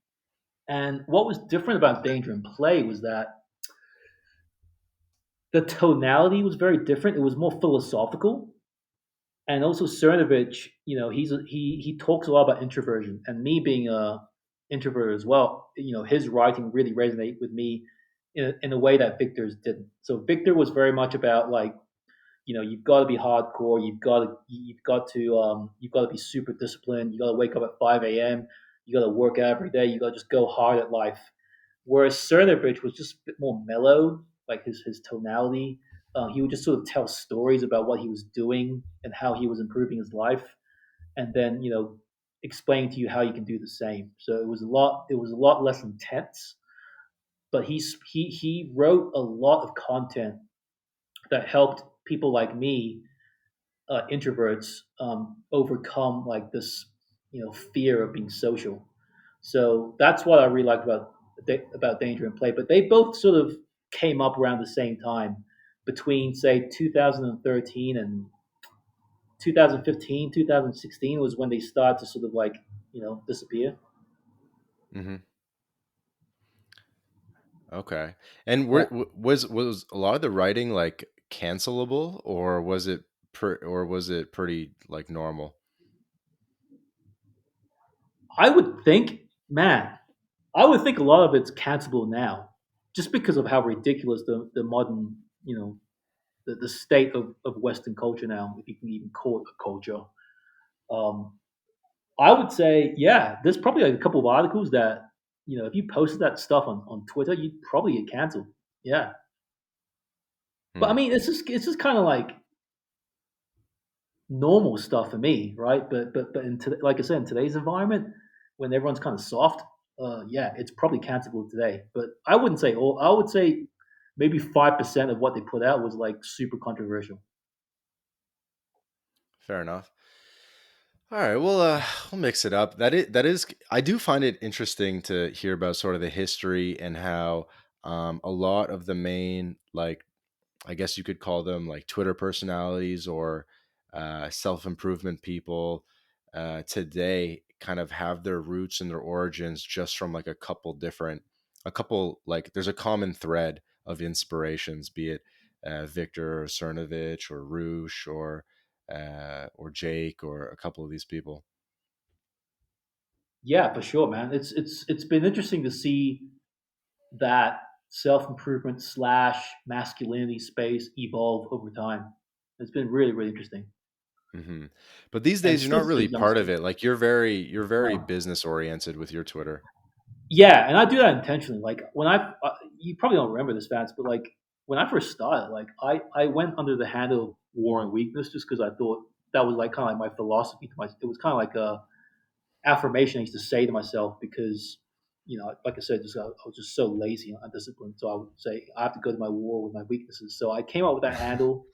and what was different about Danger and Play was that the tonality was very different. It was more philosophical, and also Cernovich, he talks a lot about introversion, and me being a introvert as well. His writing really resonated with me in a way that Victor's didn't. So Victor was very much about like, you've got to be hardcore. You've got to be super disciplined. You got to wake up at 5 a.m. You got to work out every day. You got to just go hard at life. Whereas Cernovich was just a bit more mellow, like his tonality. He would just sort of tell stories about what he was doing and how he was improving his life, and then explain to you how you can do the same. So it was a lot less intense, but he wrote a lot of content that helped people like me, introverts, overcome like this fear of being social. So that's what I really like about Danger and Play. But they both sort of came up around the same time, between say 2013 and 2015, 2016 was when they started to sort of like disappear. Hmm. Okay. And Yeah. was a lot of the writing like cancelable, or was it or was it pretty like normal? I would think, man, I would think a lot of it's cancelable now, just because of how ridiculous the modern the state of Western culture now, if you can even call it a culture. Um, I would say, yeah, there's probably like a couple of articles that, if you posted that stuff on Twitter, you'd probably get canceled. Yeah. But I Hmm. mean, it's just kind of like normal stuff for me, right? But like I said, in today's environment, when everyone's kind of soft, yeah, it's probably cancelable today. But I wouldn't say all. I would say maybe 5% of what they put out was like super controversial. Fair enough. All right, we'll mix it up. That is, I do find it interesting to hear about sort of the history and how a lot of the main, like, I guess you could call them like Twitter personalities or self improvement people today kind of have their roots and their origins just from like a couple, like there's a common thread of inspirations, be it Victor or Cernovich or Roosh or Jake or a couple of these people. Yeah, for sure, man. It's been interesting to see that self improvement slash masculinity space evolve over time. It's been really really interesting, Hmm. But these and days, you're not especially really the part of youngsters. it. Like you're very No. business oriented with your Twitter. Yeah, and I do that intentionally. Like when you probably don't remember this, Vance, but like when I first started, like I went under the handle War and Weakness just because I thought that was like kind of like my philosophy to my. It was kind of like a affirmation I used to say to myself because, like I said, I was just so lazy and undisciplined. So I would say I have to go to my war with my weaknesses. So I came up with that handle,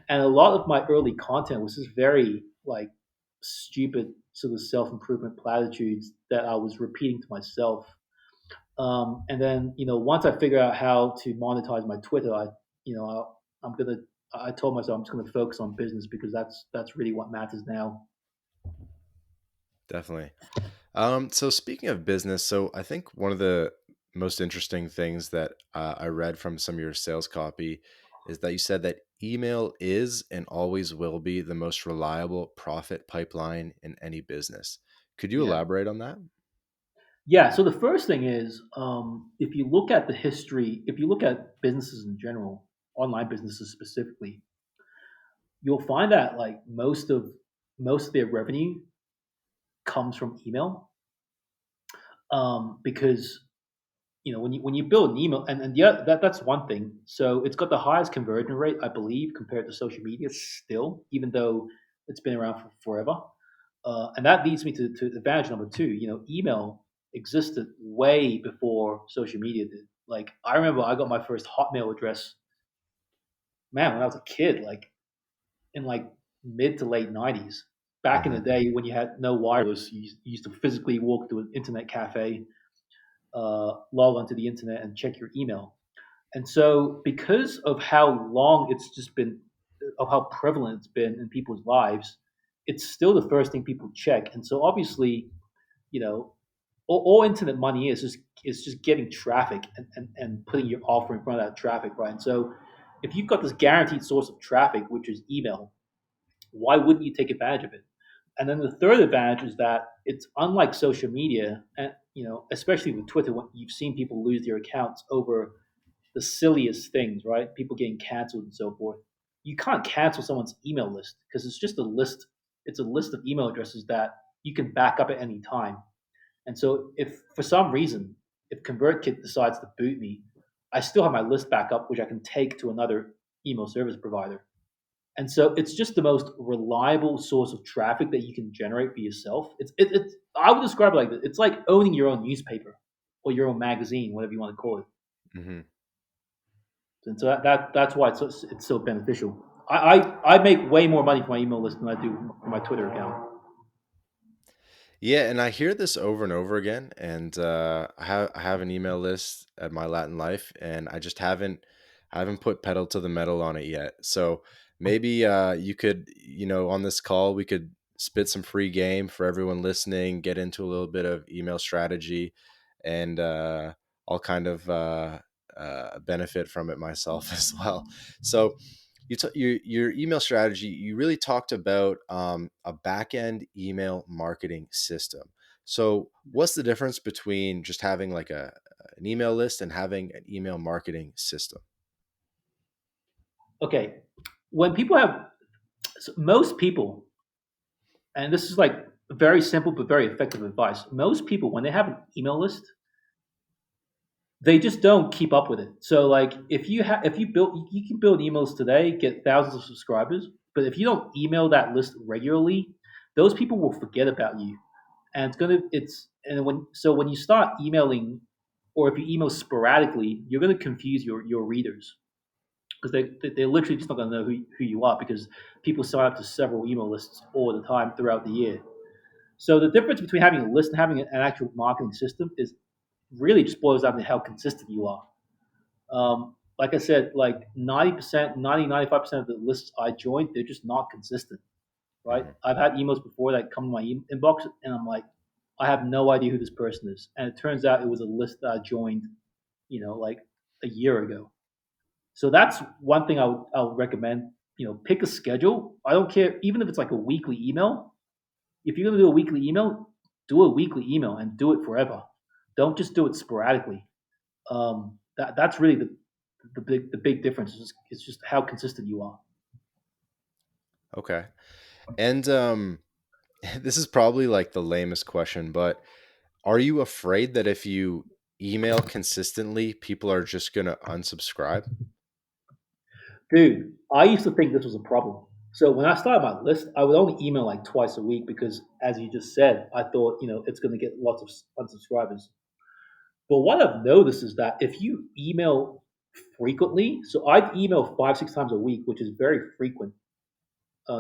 and a lot of my early content was just very like stupid sort of self improvement platitudes that I was repeating to myself. And then, once I figure out how to monetize my Twitter, you know, I'm gonna. I told myself I'm just gonna focus on business because that's really what matters now. Definitely. So speaking of business, so I think one of the most interesting things that I read from some of your sales copy is that you said that email is and always will be the most reliable profit pipeline in any business. Could you Yeah. elaborate on that? Yeah. So the first thing is, if you look at the history, if you look at businesses in general, online businesses specifically, you'll find that like most of their revenue comes from email, because when you build an email, and yeah, that's one thing. So it's got the highest conversion rate, I believe, compared to social media still, even though it's been around for forever. And that leads me to advantage number two. Email existed way before social media did. Like I remember I got my first Hotmail address, man, when I was a kid, like in like mid to late '90s. Back in the Hmm. day when you had no wireless, you used to physically walk to an internet cafe, log onto the internet, and check your email. And so, because of how long it's just been, of how prevalent it's been in people's lives, it's still the first thing people check. And so, obviously, you know, all internet money is just getting traffic and putting your offer in front of that traffic, right? And so, if you've got this guaranteed source of traffic, which is email, why wouldn't you take advantage of it? And then the third advantage is that it's unlike social media, and especially with Twitter, when you've seen people lose their accounts over the silliest things, right? People getting canceled and so forth. You can't cancel someone's email list because it's just a list. It's a list of email addresses that you can back up at any time. And so, if for some reason, if ConvertKit decides to boot me, I still have my list back up, which I can take to another email service provider. And so, it's just the most reliable source of traffic that you can generate for yourself. It's I would describe it like this. It's like owning your own newspaper or your own magazine, whatever you want to call it. Hmm. And so that's why it's so beneficial. I make way more money from my email list than I do from my Twitter account. Yeah, and I hear this over and over again. And I have an email list at my Latin life, and I haven't put pedal to the metal on it yet. So maybe you could, on this call, we could spit some free game for everyone listening, get into a little bit of email strategy, and I'll kind of benefit from it myself as well. So your email strategy, you really talked about a back end email marketing system. So what's the difference between just having like an email list and having an email marketing system? Okay. when people have most people, and this is like very simple but very effective advice. Most people, when they have an email list, they just don't keep up with it. So like if you build you can build emails today, get thousands of subscribers, but if you don't email that list regularly, those people will forget about you. And it's and when you start emailing, or if you email sporadically, you're gonna confuse your readers, because they're literally just not gonna know who you are, because people sign up to several email lists all the time throughout the year. So the difference between having a list and having an actual marketing system is really just boils down to how consistent you are. Like I said, like 90%, 95% of the lists I joined, they're just not consistent, right? Mhm. I've had emails before that come to my inbox, and I'm like, I have no idea who this person is. And it turns out it was a list that I joined, like a year ago. So that's one thing I would recommend. Pick a schedule. I don't care, even if it's like a weekly email. If you're going to do a weekly email, do a weekly email and do it forever. Don't just do it sporadically. That's really the big difference. It's just how consistent you are. Okay. And this is probably like the lamest question, but are you afraid that if you email consistently, people are just going to unsubscribe? Dude, I used to think this was a problem. So when I started my list, I would only email like twice a week because, as you just said, I thought it's going to get lots of unsubscribers. But what I've noticed is that if you email frequently, so I email 5 6 times a week, which is very frequent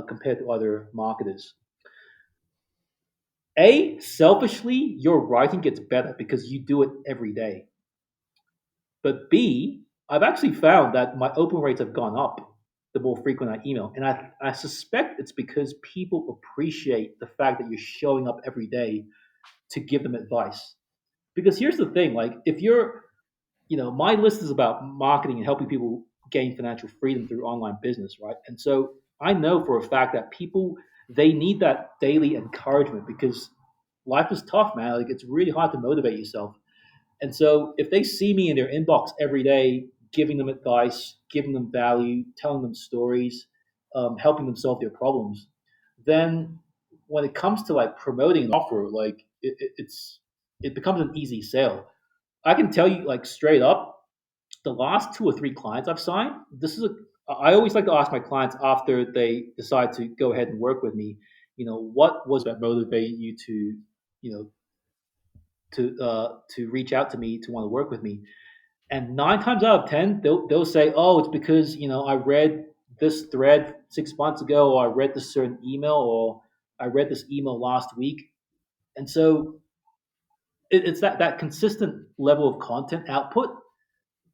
compared to other marketers. Selfishly, your writing gets better because you do it every day. But B, I've actually found that my open rates have gone up the more frequent I email. And I suspect it's because people appreciate the fact that you're showing up every day to give them advice. Because here's the thing, like if you're, my list is about marketing and helping people gain financial freedom through online business, right? And so I know for a fact that people, they need that daily encouragement because life is tough, man. Like it's really hard to motivate yourself. And so if they see me in their inbox every day, giving them advice, giving them value, telling them stories, helping them solve their problems, then when it comes to like promoting an offer, like it becomes an easy sale. I can tell you like straight up, the last 2 or 3 clients I've signed, I always like to ask my clients after they decide to go ahead and work with me, what was that motivated you to, you know, to reach out to me to want to work with me? And 9 times out of 10, they'll say, "Oh, it's because I read this thread 6 months ago, or I read this certain email, or I read this email last week." And so it's that consistent level of content output.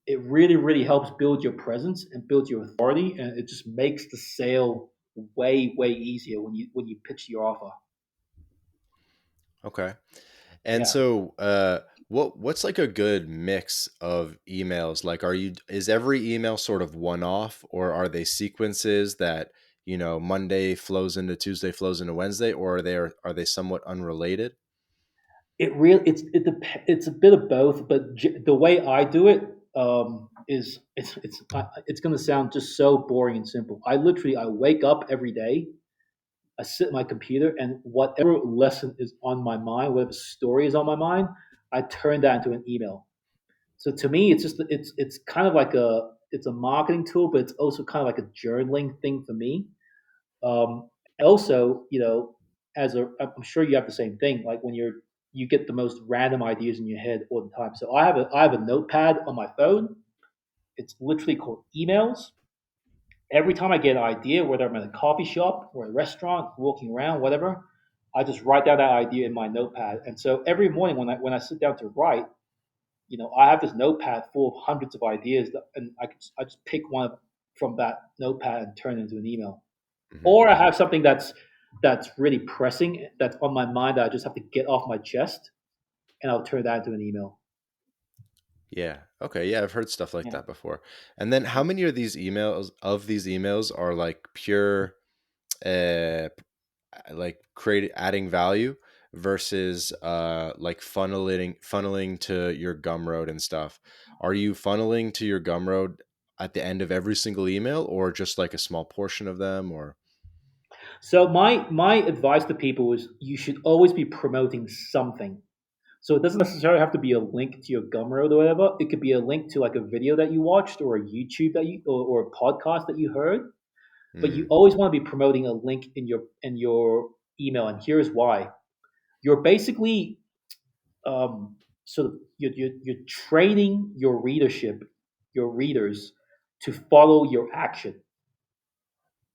It really really helps build your presence and build your authority, and it just makes the sale way way easier when you pitch your offer. Okay. And Yeah. so, what's like a good mix of emails? Like, is every email sort of one off, or are they sequences that Monday flows into Tuesday, flows into Wednesday, or are they somewhat unrelated? It's a bit of both, but the way I do it is it's going to sound just so boring and simple. I wake up every day, I sit at my computer, and whatever lesson is on my mind, whatever story is on my mind, I turn that into an email. So to me, it's kind of like it's a marketing tool, but it's also kind of like a journaling thing for me. Also, I'm sure you have the same thing. Like when you get the most random ideas in your head all the time. So I have a notepad on my phone. It's literally called emails. Every time I get an idea, whether I'm at a coffee shop or a restaurant, walking around, whatever, I just write down that idea in my notepad. And so every morning when I sit down to write, I have this notepad full of hundreds of ideas, and I just pick one from that notepad and turn it into an email. Hmm. Or I have something that's really pressing, that's on my mind that I just have to get off my chest, and I'll turn that into an email. Yeah. Okay. Yeah, I've heard stuff like Yeah. that before. And then, how many of these emails are like pure, uh, like create adding value versus like funneling to your Gumroad and stuff? Are you funneling to your Gumroad at the end of every single email, or just like a small portion of them? Or So my advice to people is you should always be promoting something. So it doesn't necessarily have to be a link to your Gumroad or whatever. It could be a link to like a video that you watched or a YouTube that or a podcast that you heard. But you mm, always want to be promoting a link in your email, and here's why. You're basically sort of you're training your readership, your readers, to follow your action.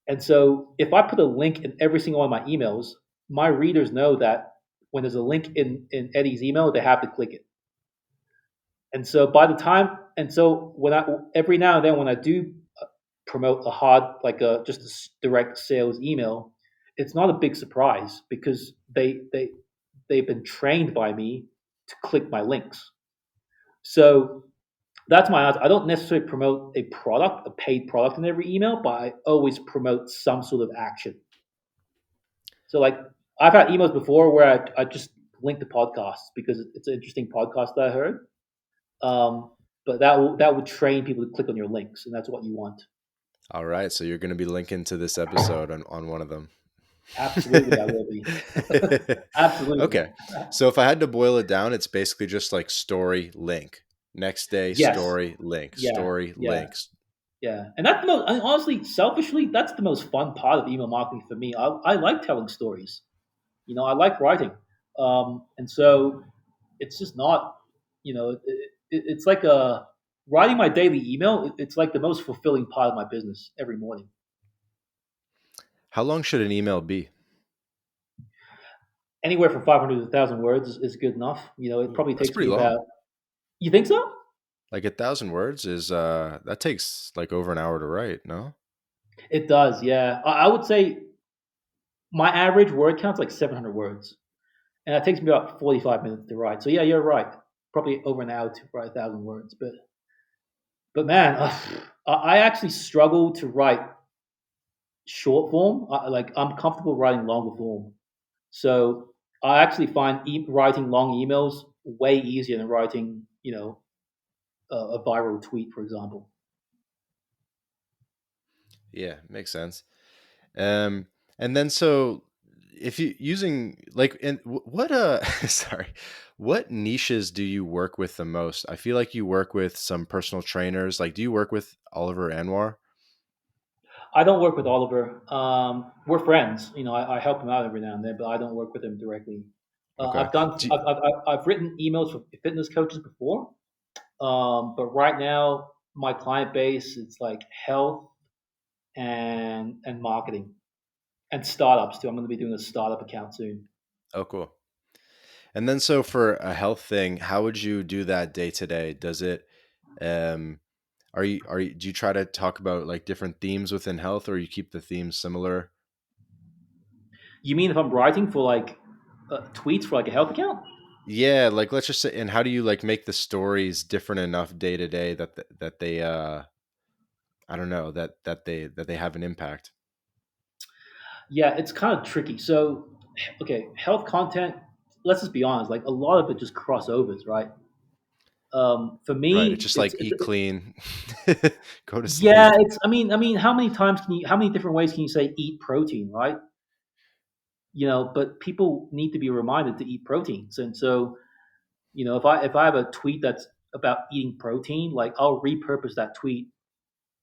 And so if I put a link in every single one of my emails, my readers know that when there's a link in Eddie's email, they have to click it. And so by the time, and so when I every now and then when I do promote a hard like a just a direct sales email, it's not a big surprise because they've been trained by me to click my links. So that's my answer. I don't necessarily promote a product, a paid product in every email, but I always promote some sort of action. So like I've had emails before where I just link to podcasts because it's an interesting podcast that I heard. Um, but that will train people to click on your links, and that's what you want. all right, so you're going to be linking to this episode on one of them. Absolutely, I will be. Absolutely. Okay. So if I had to boil it down, it's basically just like story link. Next day, Yes. story link, Yeah. story Yeah. links. Yeah. And that's the most, and honestly, selfishly, that's the most fun part of email marketing for me. I like telling stories. I like writing. And so it's just not, it's like writing my daily email. It's like the most fulfilling part of my business every morning. How long should an email be? Anywhere from 500 to 1,000 words is good enough. It Ooh, probably that's takes pretty me long. about, you think so? Like 1,000 words is that takes like over an hour to write, no? It does, yeah. I would say my average word count's like 700 words, and that takes me about 45 minutes to write. So yeah, you're right. Probably over an hour to write 1,000 words, but man, I actually struggle to write short form. I'm comfortable writing longer form. So I actually find writing long emails way easier than writing, a viral tweet, for example. Yeah, makes sense. Um, and then so if you using like in what sorry, what niches do you work with the most? I feel like you work with some personal trainers. Like, do you work with Oliver Anwar? I don't work with Oliver. We're friends. I help him out every now and then, but I don't work with him directly. Okay. Do, I've written emails for fitness coaches before, but right now my client base it's like health and marketing and startups too. I'm going to be doing a startup account soon. oh, cool. And then so for a health thing, how would you do that day to day? Does it um are you do you try to talk about like different themes within health, or you keep the themes similar? You mean if I'm writing for like tweets for like a health account? Yeah, like let's just say, and how do you like make the stories different enough day to day that that they I don't know, that they have an impact? Yeah, it's kind of tricky. So, okay, health content. Let's just be honest. Like a lot of it just crossovers, right? For Right. It's me, just like eat clean, go to yeah. sleep. I mean, how many times how many different ways can you say eat protein, right? But people need to be reminded to eat proteins, and so if I have a tweet that's about eating protein, like I'll repurpose that tweet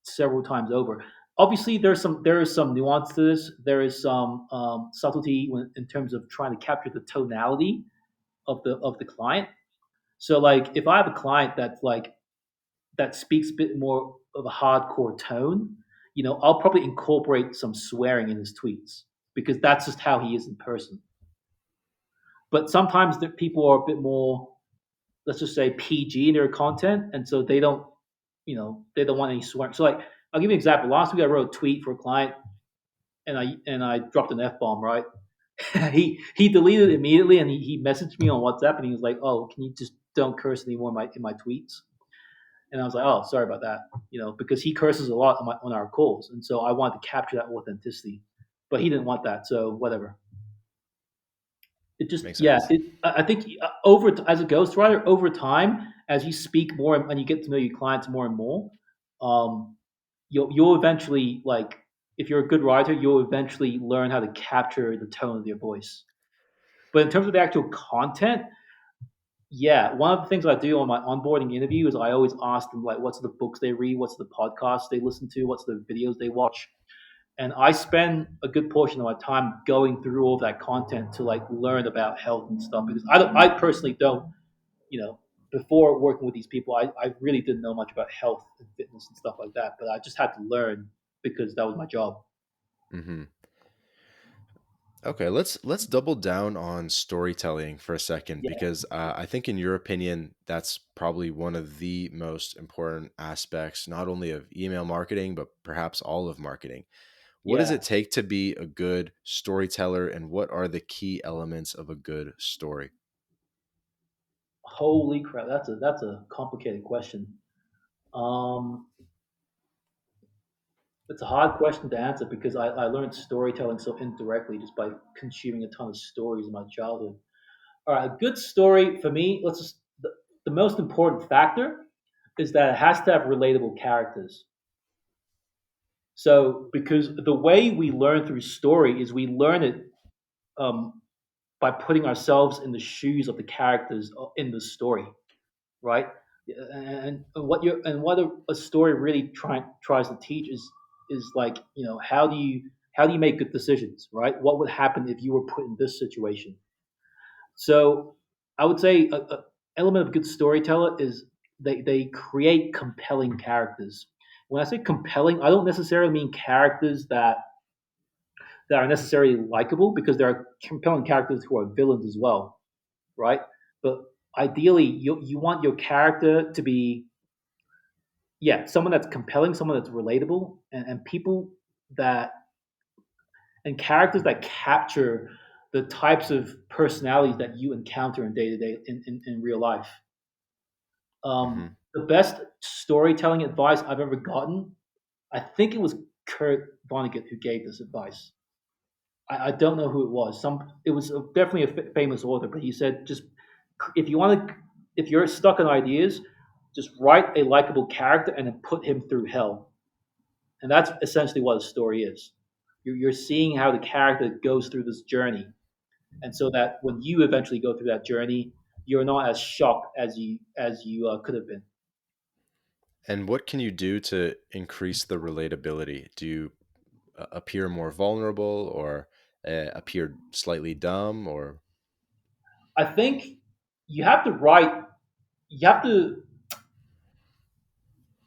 several times over. Obviously, there is some nuance to this. There is some subtlety in terms of trying to capture the tonality of the client. So, like, if I have a client that's like that speaks a bit more of a hardcore tone, I'll probably incorporate some swearing in his tweets because that's just how he is in person. But sometimes the people are a bit more, let's just say, PG in their content, and so they don't want any swearing. So, like, I'll give you an example. Last week, I wrote a tweet for a client, and I dropped an f bomb. Right? he deleted it immediately, and he messaged me on WhatsApp, and he was like, "Oh, can you just don't curse anymore in my tweets?" And I was like, "Oh, sorry about that," because he curses a lot on our calls, and so I wanted to capture that authenticity, but he didn't want that, so whatever. It just Makes yeah. sense. I think as a ghostwriter, over time, as you speak more and you get to know your clients more and more, um, you'll eventually like if you're a good writer, you'll eventually learn how to capture the tone of your voice. But in terms of the actual content, yeah, one of the things I do on my onboarding interview is I always ask them like, what's the books they read, what's the podcasts they listen to, what's the videos they watch, and I spend a good portion of my time going through all that content to like learn about health and stuff because I personally don't, you know, before working with these people, I really didn't know much about health and fitness and stuff like that, but I just had to learn because that was my job. Hmm. Okay, let's double down on storytelling for a second Yeah, because I think, in your opinion, that's probably one of the most important aspects, not only of email marketing, but perhaps all of marketing. What does yeah. it take to be a good storyteller, and what are the key elements of a good story? Holy crap, that's a complicated question. Um, it's a hard question to answer because I learned storytelling so indirectly just by consuming a ton of stories in my childhood. All right, a good story for me, the most important factor is that it has to have relatable characters. So, because the way we learn through story is we learn it um, by putting ourselves in the shoes of the characters in the story, right? And what a story really tries to teach is like how do you make good decisions, right? What would happen if you were put in this situation? So I would say a element of good storyteller is they create compelling characters. When I say compelling, I don't necessarily mean characters that are necessarily likable because there are compelling characters who are villains as well, right? But ideally, you want your character to be someone that's compelling, someone that's relatable, and people that and characters that capture the types of personalities that you encounter in day to day in real life. Hmm. The best storytelling advice I've ever gotten, I think it was Kurt Vonnegut who gave this advice. I don't know who it was. It was definitely a famous author, but he said just if you want to, if you're stuck on ideas, just write a likable character and then put him through hell, and that's essentially what a story is. You're seeing how the character goes through this journey, and so that when you eventually go through that journey, you're not as shocked as you could have been. And what can you do to increase the relatability? Do you appear more vulnerable, or appear slightly dumb, or I think you have to write. You have to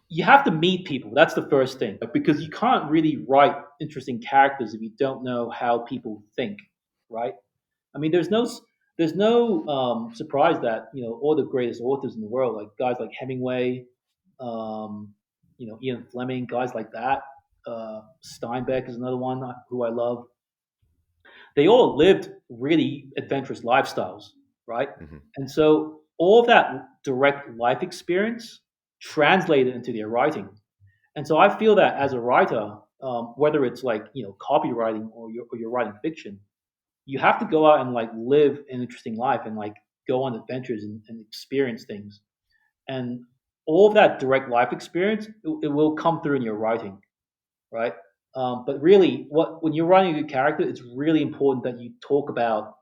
you have to meet people. That's the first thing because you can't really write interesting characters if you don't know how people think, right? I mean, there's no surprise that all the greatest authors in the world, like guys like Hemingway, Ian Fleming, guys like that. Steinbeck is another one who I love. They all lived really adventurous lifestyles, right? Mhm. And so all of that direct life experience translated into their writing. And so I feel that as a writer, whether it's like copywriting or you're writing fiction, you have to go out and like live an interesting life and like go on adventures and experience things. And all of that direct life experience, it will come through in your writing, right? But really, when you're writing a good character, it's really important that you talk about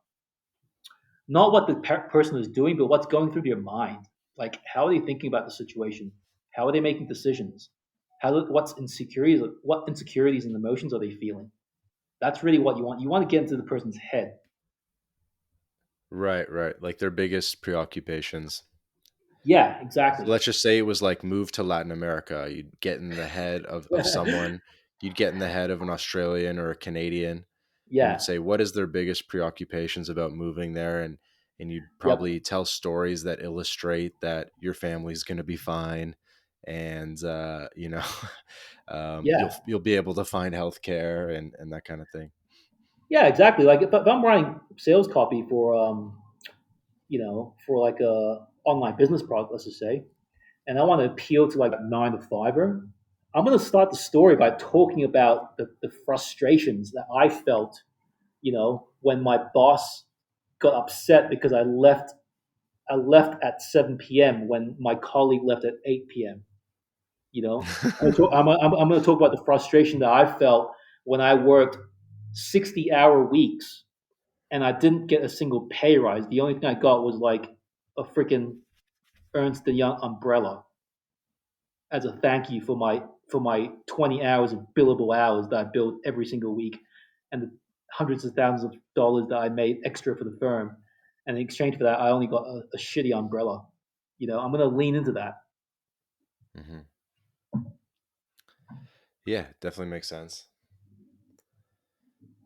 not what the person is doing, but what's going through their mind. Like, how are they thinking about the situation? How are they making decisions? What insecurities and emotions are they feeling? That's really what you want. You want to get into the person's head. Right, right. Like their biggest preoccupations. Yeah, So exactly. let's just say it was like move to Latin America. You'd get in the head of someone, you'd get in the head of an Australian or a Canadian, and you'd Yeah. say, what is their biggest preoccupations about moving there? And you'd Yep. probably tell stories that illustrate that your family's going to be fine. And, Yeah. you'll be able to find healthcare and that kind of thing. Yeah. Exactly. Like if I'm writing sales copy for like a online business product, let's just say, and I want to appeal to like a 9 to 5er, I'm going to start the story by talking about the frustrations that I felt, when my boss got upset because I left at 7 p.m. when my colleague left at 8 p.m. You know, I'm going to talk about the frustration that I felt when I worked 60-hour weeks and I didn't get a single pay rise. The only thing I got was like a freaking Ernst and Young umbrella as a thank you for my 20 hours of billable hours that I billed every single week, and the hundreds of thousands of dollars that I made extra for the firm. And in exchange for that, I only got a shitty umbrella. You know, I'm going to lean into that. Hmm. Yeah, definitely makes sense.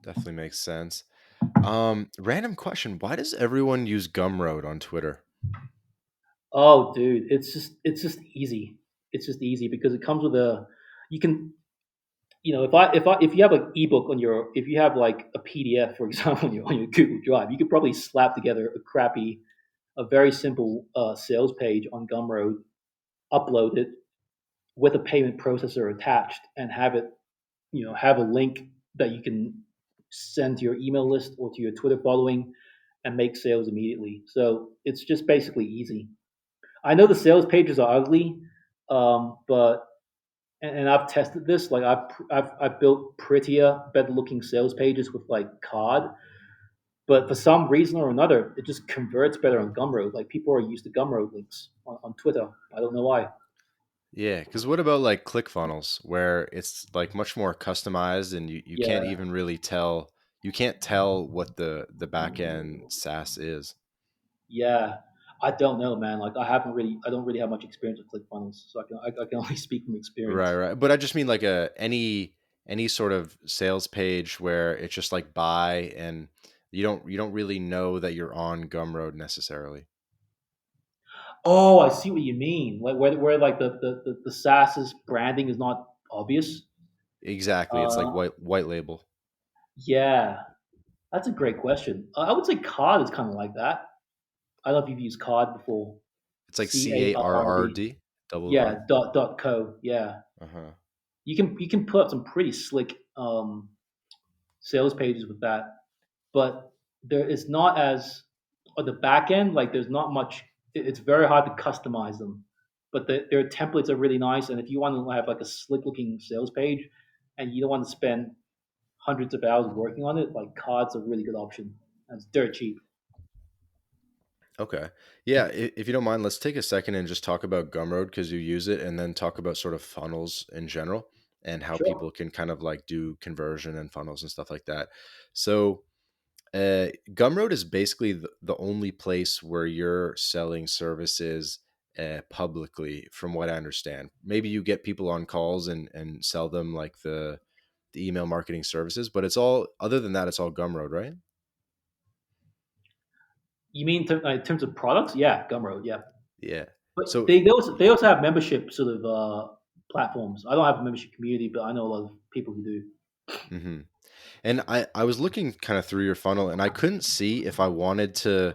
Definitely makes sense. Random question: why does everyone use Gumroad on Twitter? Oh, dude, it's just easy. It's just easy because it comes with a you can if you have an ebook on your if you have like a PDF for example on your Google Drive, you could probably slap together a very simple sales page on Gumroad, upload it with a payment processor attached, and have a link that you can send to your email list or to your Twitter following and make sales immediately. So it's just basically easy. I know the sales pages are ugly, but and I've tested this. Like I've built prettier, better looking sales pages with like card, but for some reason or another, it just converts better on Gumroad. Like people are used to Gumroad links on Twitter. I don't know why. Yeah, because what about like ClickFunnels, where it's like much more customized, and you can't Yeah, even really tell, you can't tell what the back end SaaS is. yeah. I don't know, man. Like I don't really have much experience with ClickFunnels, so I can only speak from Right, experience. right. But I just mean like a any sort of sales page where it's just like buy, and you don't really know that you're on Gumroad necessarily. Oh, I see what you mean. Like where like the SaaS's branding is not obvious. Exactly. It's like Uh, white label. yeah, that's a great question. I would say Card is kind of like that. I don't know if you've used Card before. It's like CARRD. CARRD, double Yeah, R. dot co. Yeah, Uh-huh. you can put up some pretty slick sales pages with that, but there is not as on the back end. Like there's not much. It's very hard to customize them, but their templates are really nice. And if you want to have like a slick looking sales page, and you don't want to spend hundreds of hours working on it, like Card's a really good option. And it's dirt cheap. Okay. Yeah, if you don't mind, let's take a second and just talk about Gumroad because you use it, and then talk about sort of funnels in general and how Sure. people can kind of like do conversion and funnels and stuff like that. So, Gumroad is basically the only place where you're selling services publicly, from what I understand. Maybe you get people on calls and sell them like the email marketing services, but it's all, other than that, it's all Gumroad, right? You mean in terms of products? Yeah, Gumroad. Yeah. Yeah. But So, they also have membership sort of platforms. I don't have a membership community, but I know a lot of people who do. mhm. And I was looking kind of through your funnel, and I couldn't see if I wanted to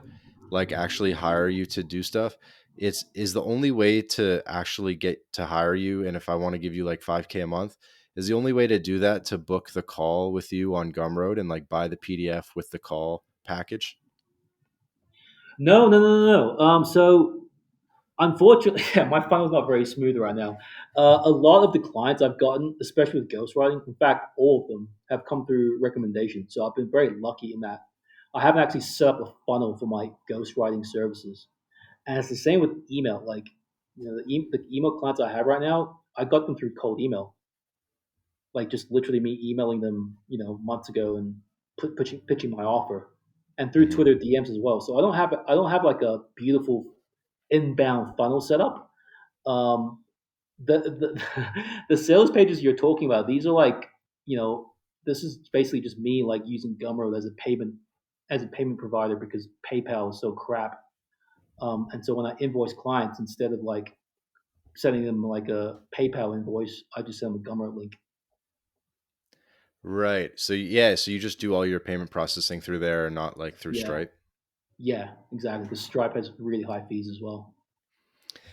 like actually hire you to do stuff. It's is the only way to actually get to hire you, and if I want to give you like 5K a month, is the only way to do that to book the call with you on Gumroad and like buy the PDF with the call package. No, no, no, no, no. So unfortunately, yeah, my funnel's not very smooth right now. A lot of the clients I've gotten, especially with ghostwriting, in fact, all of them have come through recommendation. So I've been very lucky in that. I haven't actually set up a funnel for my ghostwriting services, and it's the same with email. Like, the email clients I have right now, I got them through cold email, like just literally me emailing them, months ago and pitching my offer, and through Hmm. Twitter DMs as well. So I don't have like a beautiful inbound funnel setup. Um, the the sales pages you're talking about, these are like, you know, this is basically just me like using Gumroad as a payment provider because PayPal is so crap. And so when I invoice clients, instead of like sending them like a PayPal invoice, I just send them a Gumroad link. Right. So yeah, so you just do all your payment processing through there and not like through Yeah, Stripe. yeah, exactly. Because Stripe has really high fees as well.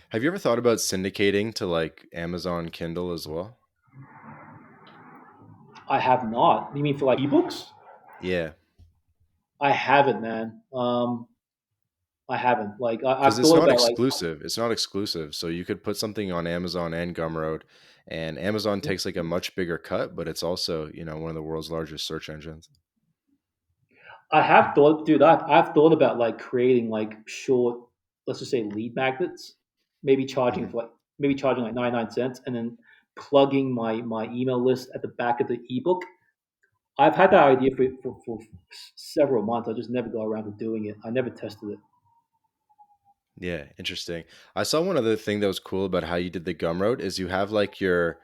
Have you ever thought about syndicating to like Amazon Kindle as well? I have not. You mean for like ebooks? Yeah. I haven't, man. I haven't. Like Because I've thought about like it's not exclusive. So you could put something on Amazon and Gumroad, and Amazon takes like a much bigger cut, but it's also, one of the world's largest search engines. I have thought, dude. I've thought about like creating like short, let's just say lead magnets, maybe charging Hmm. for like maybe charging like 99 cents, and then plugging my email list at the back of the ebook. I've had that idea for several months. I just never got around to doing it. I never tested it. Yeah, interesting. I saw one other thing that was cool about how you did the Gumroad is you have like your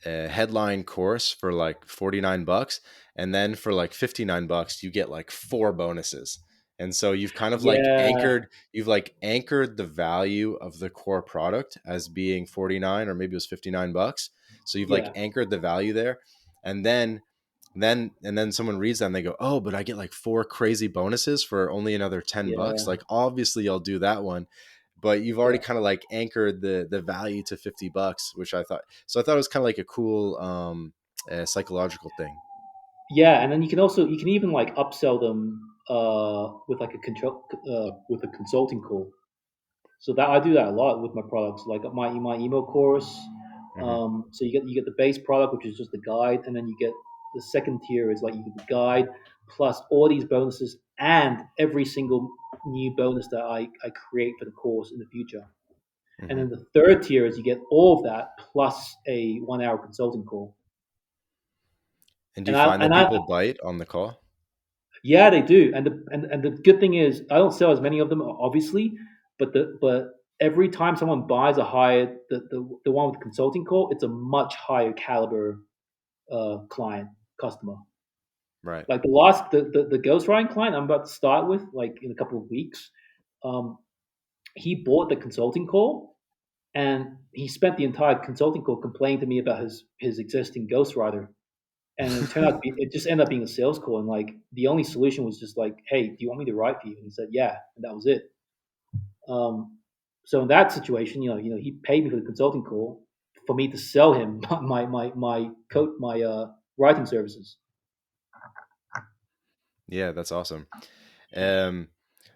headline course for like 49 bucks, and then for like 59 bucks you get like four bonuses. And so you've kind of like Yeah, anchored the value of the core product as being 49, or maybe it was 59 bucks. So you've like yeah, anchored the value there. And then someone reads that and they go, "Oh, but I get like four crazy bonuses for only another 10 bucks." yeah, Like obviously I'll do that one. But you've already yeah, kind of like anchored the value to 50 bucks, which I thought it was kind of like a cool psychological thing. yeah. And then you can even like upsell them with like a control with a consulting call. So that I do that a lot with my products, like my email course. Hmm. So you get the base product, which is just the guide, and then you get the second tier is like you get the guide plus all these bonuses and every single new bonus that I create for the course in the future. And Hmm. then the third tier is you get all of that plus a 1 hour consulting call. And do you And I find and that I people bite on the call? Yeah, they do. And the good thing is I don't sell as many of them, obviously, but every time someone buys a higher the one with the consulting call, it's a much higher caliber client customer. Right. Like the ghostwriting client I'm about to start with, like in a couple of weeks, um, he bought the consulting call and he spent the entire consulting call complaining to me about his existing ghostwriter, and it turned out to be it just ended up being a sales call, and like the only solution was just like, hey, do you want me to write for you? And he said yeah, and that was it. Um, so in that situation, he paid me for the consulting call for me to sell him my writing services. Yeah, that's awesome. Um,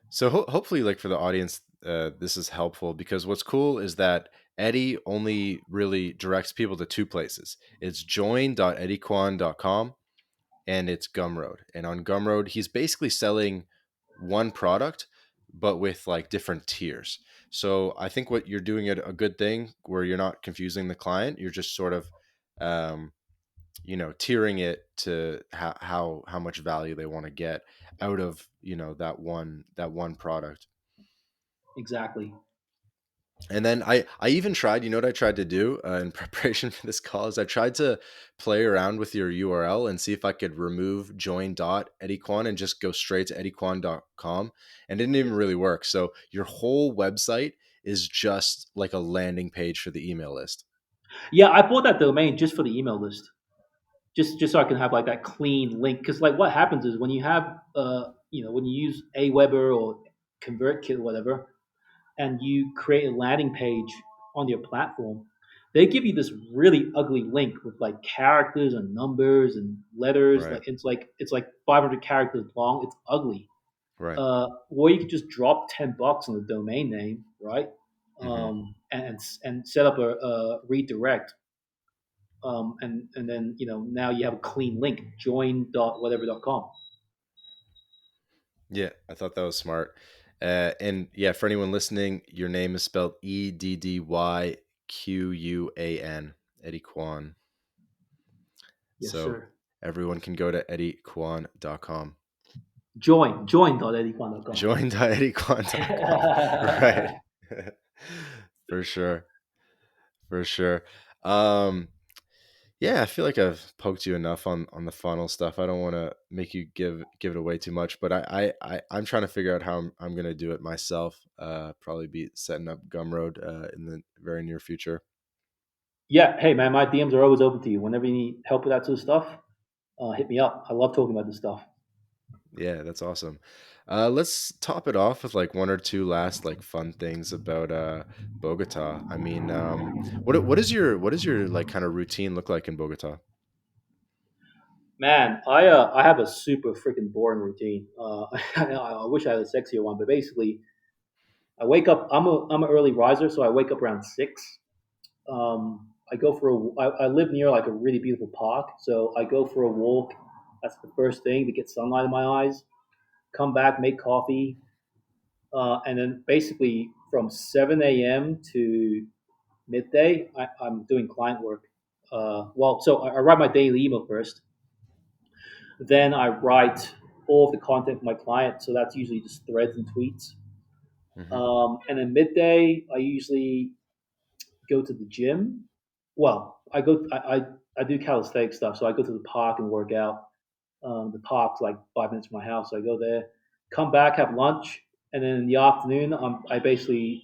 so hopefully, like for the audience, this is helpful because what's cool is that Eddie only really directs people to two places. It's join.eddyquan.com and it's Gumroad. And on Gumroad, he's basically selling one product, but with like different tiers. So I think what you're doing a good thing where you're not confusing the client. You're just sort of, um, tiering it to how much value they want to get out of that one product. Exactly. And then I even tried, what I tried to do in preparation for this call is I tried to play around with your URL and see if I could remove join.eddyquan and just go straight to eddyquan.com. And it didn't even really work. So your whole website is just like a landing page for the email list. Yeah, I bought that domain just for the email list, just so I can have like that clean link. Because like what happens is when you have when you use Aweber or ConvertKit or whatever, and you create a landing page on your platform, they give you this really ugly link with like characters and numbers and letters. Right. Like it's like 500 characters long. It's ugly. Right. Or you could just drop $10 on the domain name, right? Hmm. And set up a redirect. And then now you have a clean link, join dot whatever dot com. Yeah, I thought that was smart. And yeah, for anyone listening, your name is spelled EDDYQUAN, Eddie Quan. Yes, So sir. everyone can go to eddyquan.com. Join dot dot com. Join.eddyquan.com. Right. For sure. For sure. Um, yeah, I feel like I've poked you enough on the funnel stuff. I don't want to make you give it away too much, but I'm trying to figure out how I'm gonna do it myself. Probably be setting up Gumroad in the very near future. Yeah, hey man, my DMs are always open to you. Whenever you need help with that sort of stuff, hit me up. I love talking about this stuff. Yeah, that's awesome. Let's top it off with like one or two last like fun things about Bogota. I mean, what is your like kind of routine look like in Bogota? Man, I have a super freaking boring routine. I wish I had a sexier one, but basically, I wake up. I'm an early riser, so I wake up around 6. I go for I live near like a really beautiful park, so I go for a walk. That's the first thing to get sunlight in my eyes. Come back, make coffee, and then basically from 7 a.m. to midday, I'm doing client work. So I write my daily email first. Then I write all of the content for my client. So that's usually just threads and tweets. Hmm. And then midday, I usually go to the gym. Well, I do calisthenic stuff. So I go to the park and work out. The park's like 5 minutes from my house. So I go there, come back, have lunch. And then in the afternoon, I basically,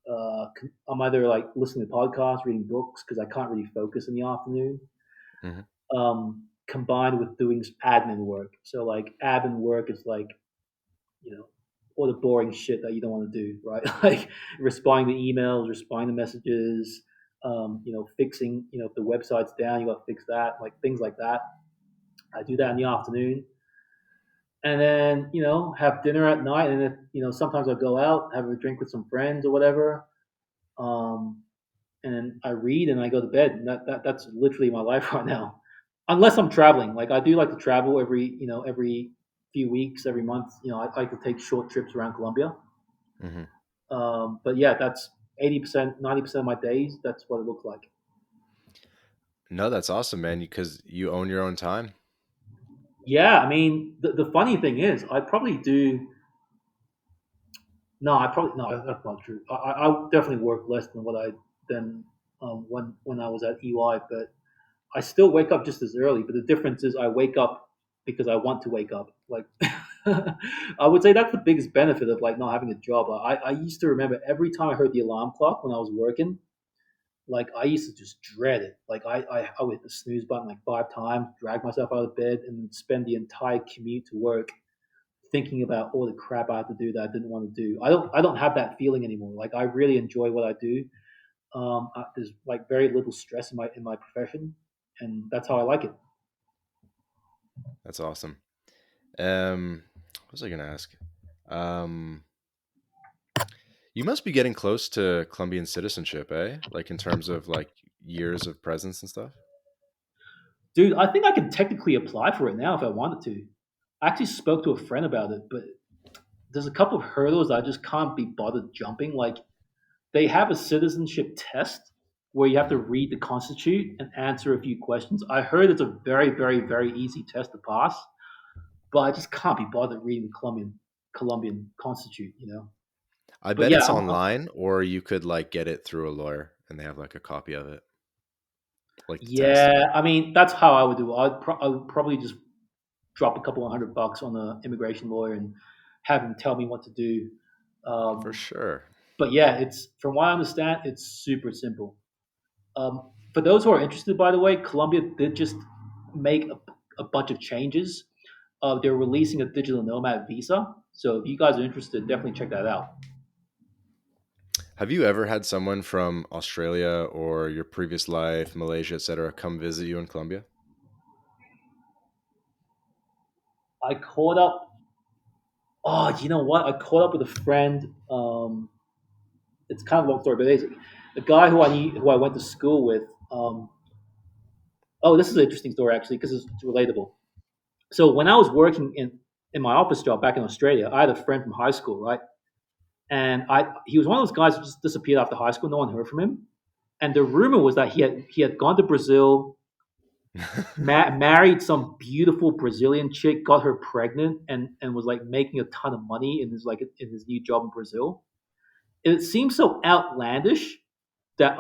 I'm either like listening to podcasts, reading books, because I can't really focus in the afternoon. Hmm. Combined with doing admin work. So like admin work is like, you know, all the boring shit that you don't want to do, right? Like responding to emails, responding to messages, fixing, if the website's down, you got to fix that, like things like that. I do that in the afternoon. And then, have dinner at night. And then, sometimes I'll go out, have a drink with some friends or whatever. Um, and then I read and I go to bed. And that's literally my life right now. Unless I'm traveling, like I do like to travel every few weeks, every month. I like to take short trips around Colombia. Hmm. But yeah, that's 80%, 90% of my days. That's what it looks like. No, that's awesome, man. Because you own your own time. Yeah, I mean, the funny thing is, I probably do. No, I probably no, that's not true. I definitely work less than what I than when I was at EY, but I still wake up just as early, but the difference is I wake up because I want to wake up. Like, I would say that's the biggest benefit of like not having a job. I used to remember every time I heard the alarm clock when I was working, like I used to just dread it. Like I would hit the snooze button like 5 times, drag myself out of bed, and then spend the entire commute to work thinking about all the crap I had to do that I didn't want to do. I don't have that feeling anymore. Like I really enjoy what I do. There's like very little stress in my profession, and that's how I like it. That's awesome. What was I gonna ask? Um, you must be getting close to Colombian citizenship, eh? Like in terms of like years of presence and stuff. Dude, I think I can technically apply for it now if I wanted to. I actually spoke to a friend about it, but there's a couple of hurdles I just can't be bothered jumping. Like they have a citizenship test where you have to Hmm. read the constitution and answer a few questions. I heard it's a very, very, very easy test to pass, but I just can't be bothered reading the Colombian constitution. I But bet yeah, it's online, or you could like get it through a lawyer, and they have like a copy of it, like the test. yeah. I mean, that's how I would do it. I would probably just drop a couple of $100 on the immigration lawyer and have him tell me what to do. For Um, sure. but yeah, it's from what I understand, it's super simple. For those who are interested, by the way, Colombia did just make a bunch of changes. They're releasing a digital nomad visa. So if you guys are interested, definitely check that out. Have you ever had someone from Australia or your previous life, Malaysia, etc., come visit you in Colombia? I caught up. Oh, you know what? I caught up with a friend. It's kind of a long story, but basically, the guy who I went to school with. Oh, this is an interesting story actually because it's relatable. So when I was working in my office job back in Australia, I had a friend from high school, right? And he was one of those guys who just disappeared after high school. No one heard from him. And the rumor was that he had gone to Brazil, married some beautiful Brazilian chick, got her pregnant, and was like making a ton of money in his new job in Brazil. And it seems so outlandish that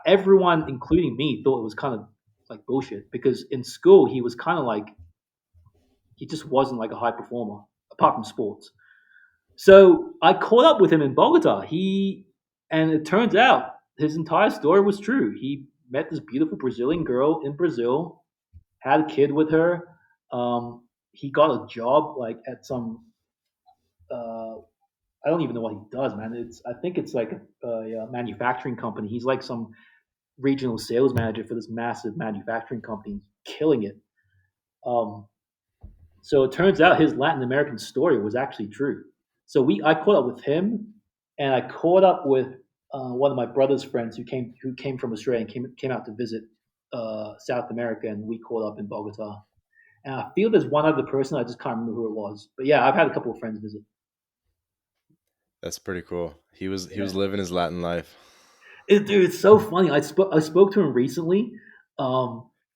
everyone, including me, thought it was kind of like bullshit because in school he was kind of like he just wasn't like a high performer apart from sports. So I caught up with him in Bogota. And it turns out his entire story was true. He met this beautiful Brazilian girl in Brazil, had a kid with her. He got a job like at some uh, I don't even know what he does, man. I think it's like a manufacturing company. He's like some regional sales manager for this massive manufacturing company, killing it. Um, so it turns out his Latin American story was actually true. So I caught up with him, and I caught up with one of my brother's friends who came from Australia and came out to visit South America, and we caught up in Bogota. And I feel there's one other person, I just can't remember who it was. But yeah, I've had a couple of friends visit. That's pretty cool. He was Yeah. living his Latin life. Dude, it's so funny. I spoke to him recently,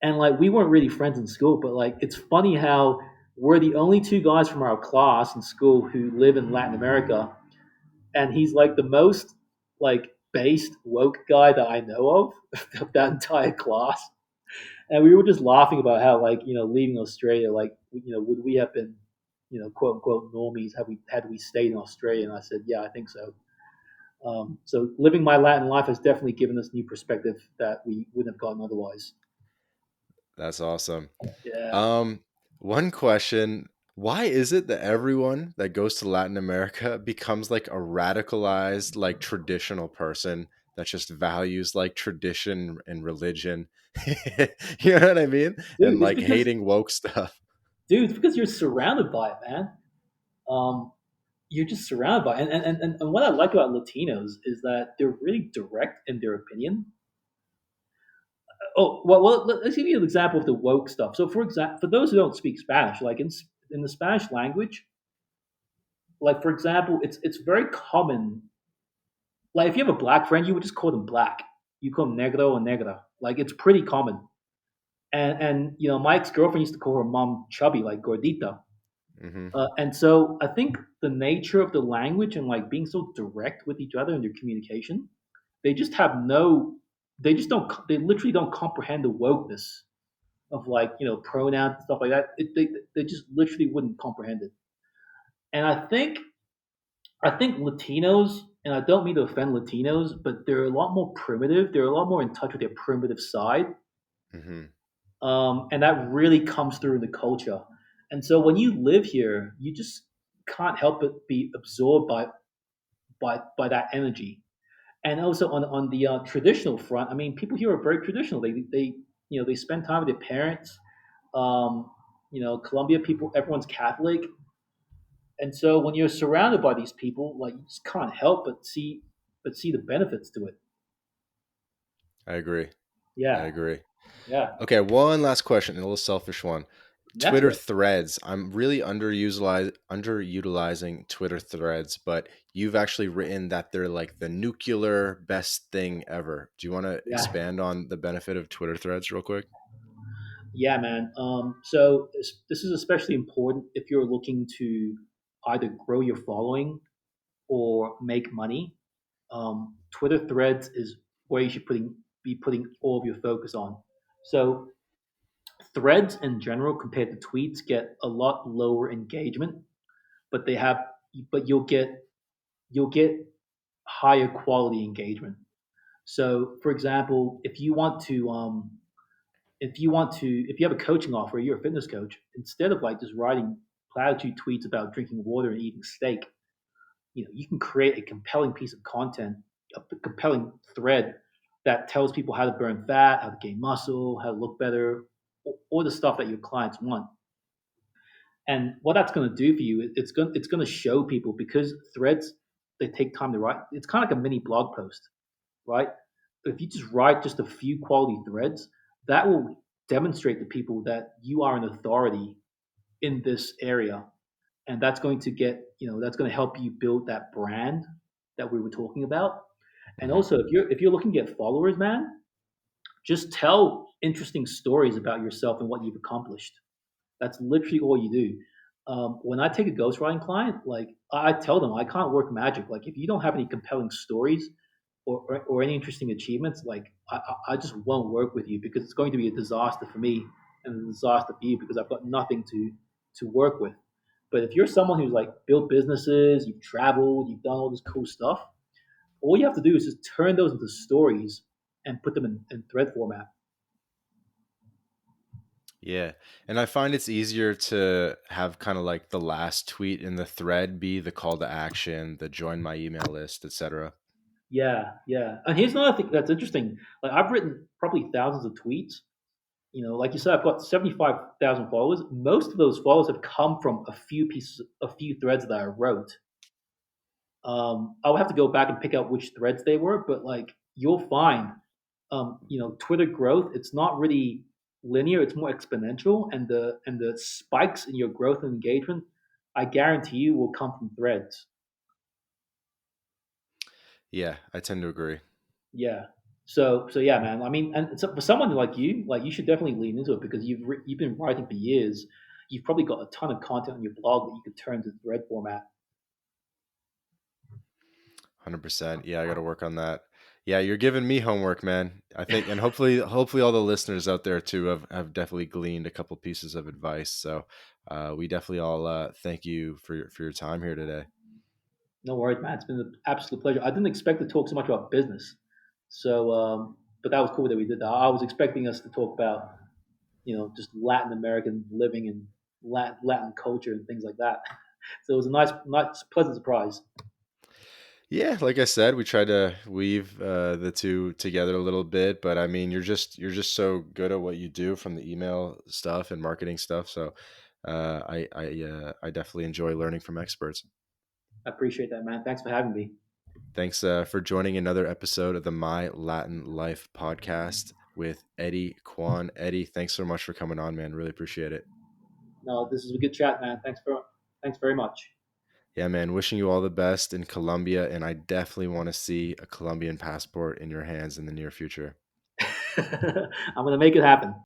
and like we weren't really friends in school, but like it's funny how we're the only two guys from our class in school who live in Latin America, and he's like the most like based woke guy that I know of that entire class. And we were just laughing about how like leaving Australia, like would we have been quote unquote normies had we stayed in Australia? And I said, yeah, I think so. So living my Latin life has definitely given us new perspective that we wouldn't have gotten otherwise. That's awesome. Yeah, Um, One question, why is it that everyone that goes to Latin America becomes like a radicalized, like traditional person that just values like tradition and religion? You know what I mean? dude, And like hating woke stuff. it's because you're surrounded by it, man. Um, you're just surrounded by it. And what I like about Latinos is that they're really direct in their opinion. Oh well, let's give you an example of the woke stuff. So for example, for those who don't speak Spanish, like in the Spanish language, like for example, it's very common. Like if you have a black friend, you would just call them black. You call them negro or negra. Like it's pretty common. And my ex girlfriend used to call her mom chubby, like gordita. Hmm. And so I think the nature of the language and like being so direct with each other in their communication, they just have no, they just don't, they literally don't comprehend the wokeness of like pronouns and stuff like that. They just literally wouldn't comprehend it. And I think Latinos, and I don't mean to offend Latinos, but they're a lot more primitive. They're a lot more in touch with their primitive side, Hmm. and that really comes through in the culture. And so when you live here, you just can't help but be absorbed by that energy. And also on the traditional front, I mean, people here are very traditional. They spend time with their parents. Colombia people, everyone's Catholic, and so when you're surrounded by these people, like you just can't help but see the benefits to it. I agree. I Yeah, agree. yeah, Okay, one last question, a little selfish one. that's Twitter it. threads. I'm really underutilizing Twitter threads, but you've actually written that they're like the nuclear best thing ever. Do you want to Yeah, expand on the benefit of Twitter threads real quick? yeah, man. So this is especially important if you're looking to either grow your following or make money. Twitter Threads is where you should be putting all of your focus on. So Threads in general, compared to tweets, get a lot lower engagement, but they have, but you'll get higher quality engagement. So, for example, if you have a coaching offer, you're a fitness coach. Instead of like just writing platitude tweets about drinking water and eating steak, you can create a compelling piece of content, a compelling thread that tells people how to burn fat, how to gain muscle, how to look better, all the stuff that your clients want. And what that's going to do for you, it's going to show people because threads they take time to write. It's kind of like a mini blog post, right? If you just write just a few quality threads, that will demonstrate to people that you are an authority in this area, and that's going to help you build that brand that we were talking about. And Hmm. also, if you're looking to get followers, man, just tell interesting stories about yourself and what you've accomplished. That's literally all you do. When I take a ghostwriting client, like I tell them, I can't work magic. Like if you don't have any compelling stories or any interesting achievements, like I just won't work with you because it's going to be a disaster for me and a disaster for you because I've got nothing to work with. But if you're someone who's like built businesses, you've traveled, you've done all this cool stuff, all you have to do is just turn those into stories and put them in thread format. Yeah. And I find it's easier to have kind of like the last tweet in the thread be the call to action, the join my email list, etc. Yeah, yeah. And here's another thing that's interesting. Like I've written probably thousands of tweets, Like you said, I've got 75,000 followers. Most of those followers have come from a few threads that I wrote. I would have to go back and pick out which threads they were, but like you'll find, Twitter growth. It's not really linear; it's more exponential, and the spikes in your growth and engagement, I guarantee you, will come from threads. Yeah, I tend to agree. Yeah. So yeah, man. I mean, and so for someone like you should definitely lean into it because you've been writing for years. You've probably got a ton of content on your blog that you could turn to thread format. 100%. Yeah, I got to work on that. Yeah, you're giving me homework, man. I think, and hopefully, all the listeners out there too have definitely gleaned a couple pieces of advice. So, we definitely all thank you for your time here today. No worries, man. It's been an absolute pleasure. I didn't expect to talk so much about business, so but that was cool that we did that. I was expecting us to talk about just Latin American living and Latin culture and things like that. So it was a nice, pleasant surprise. Yeah, like I said, we tried to weave the two together a little bit, but I mean, you're just so good at what you do from the email stuff and marketing stuff. So, I definitely enjoy learning from experts. I appreciate that, man. Thanks for having me. Thanks for joining another episode of the My Latin Life podcast with Eddy Quan. Eddy, thanks so much for coming on, man. Really appreciate it. No, this is a good chat, man. Thanks very much. Yeah, man. Wishing you all the best in Colombia, and I definitely want to see a Colombian passport in your hands in the near future. I'm gonna make it happen.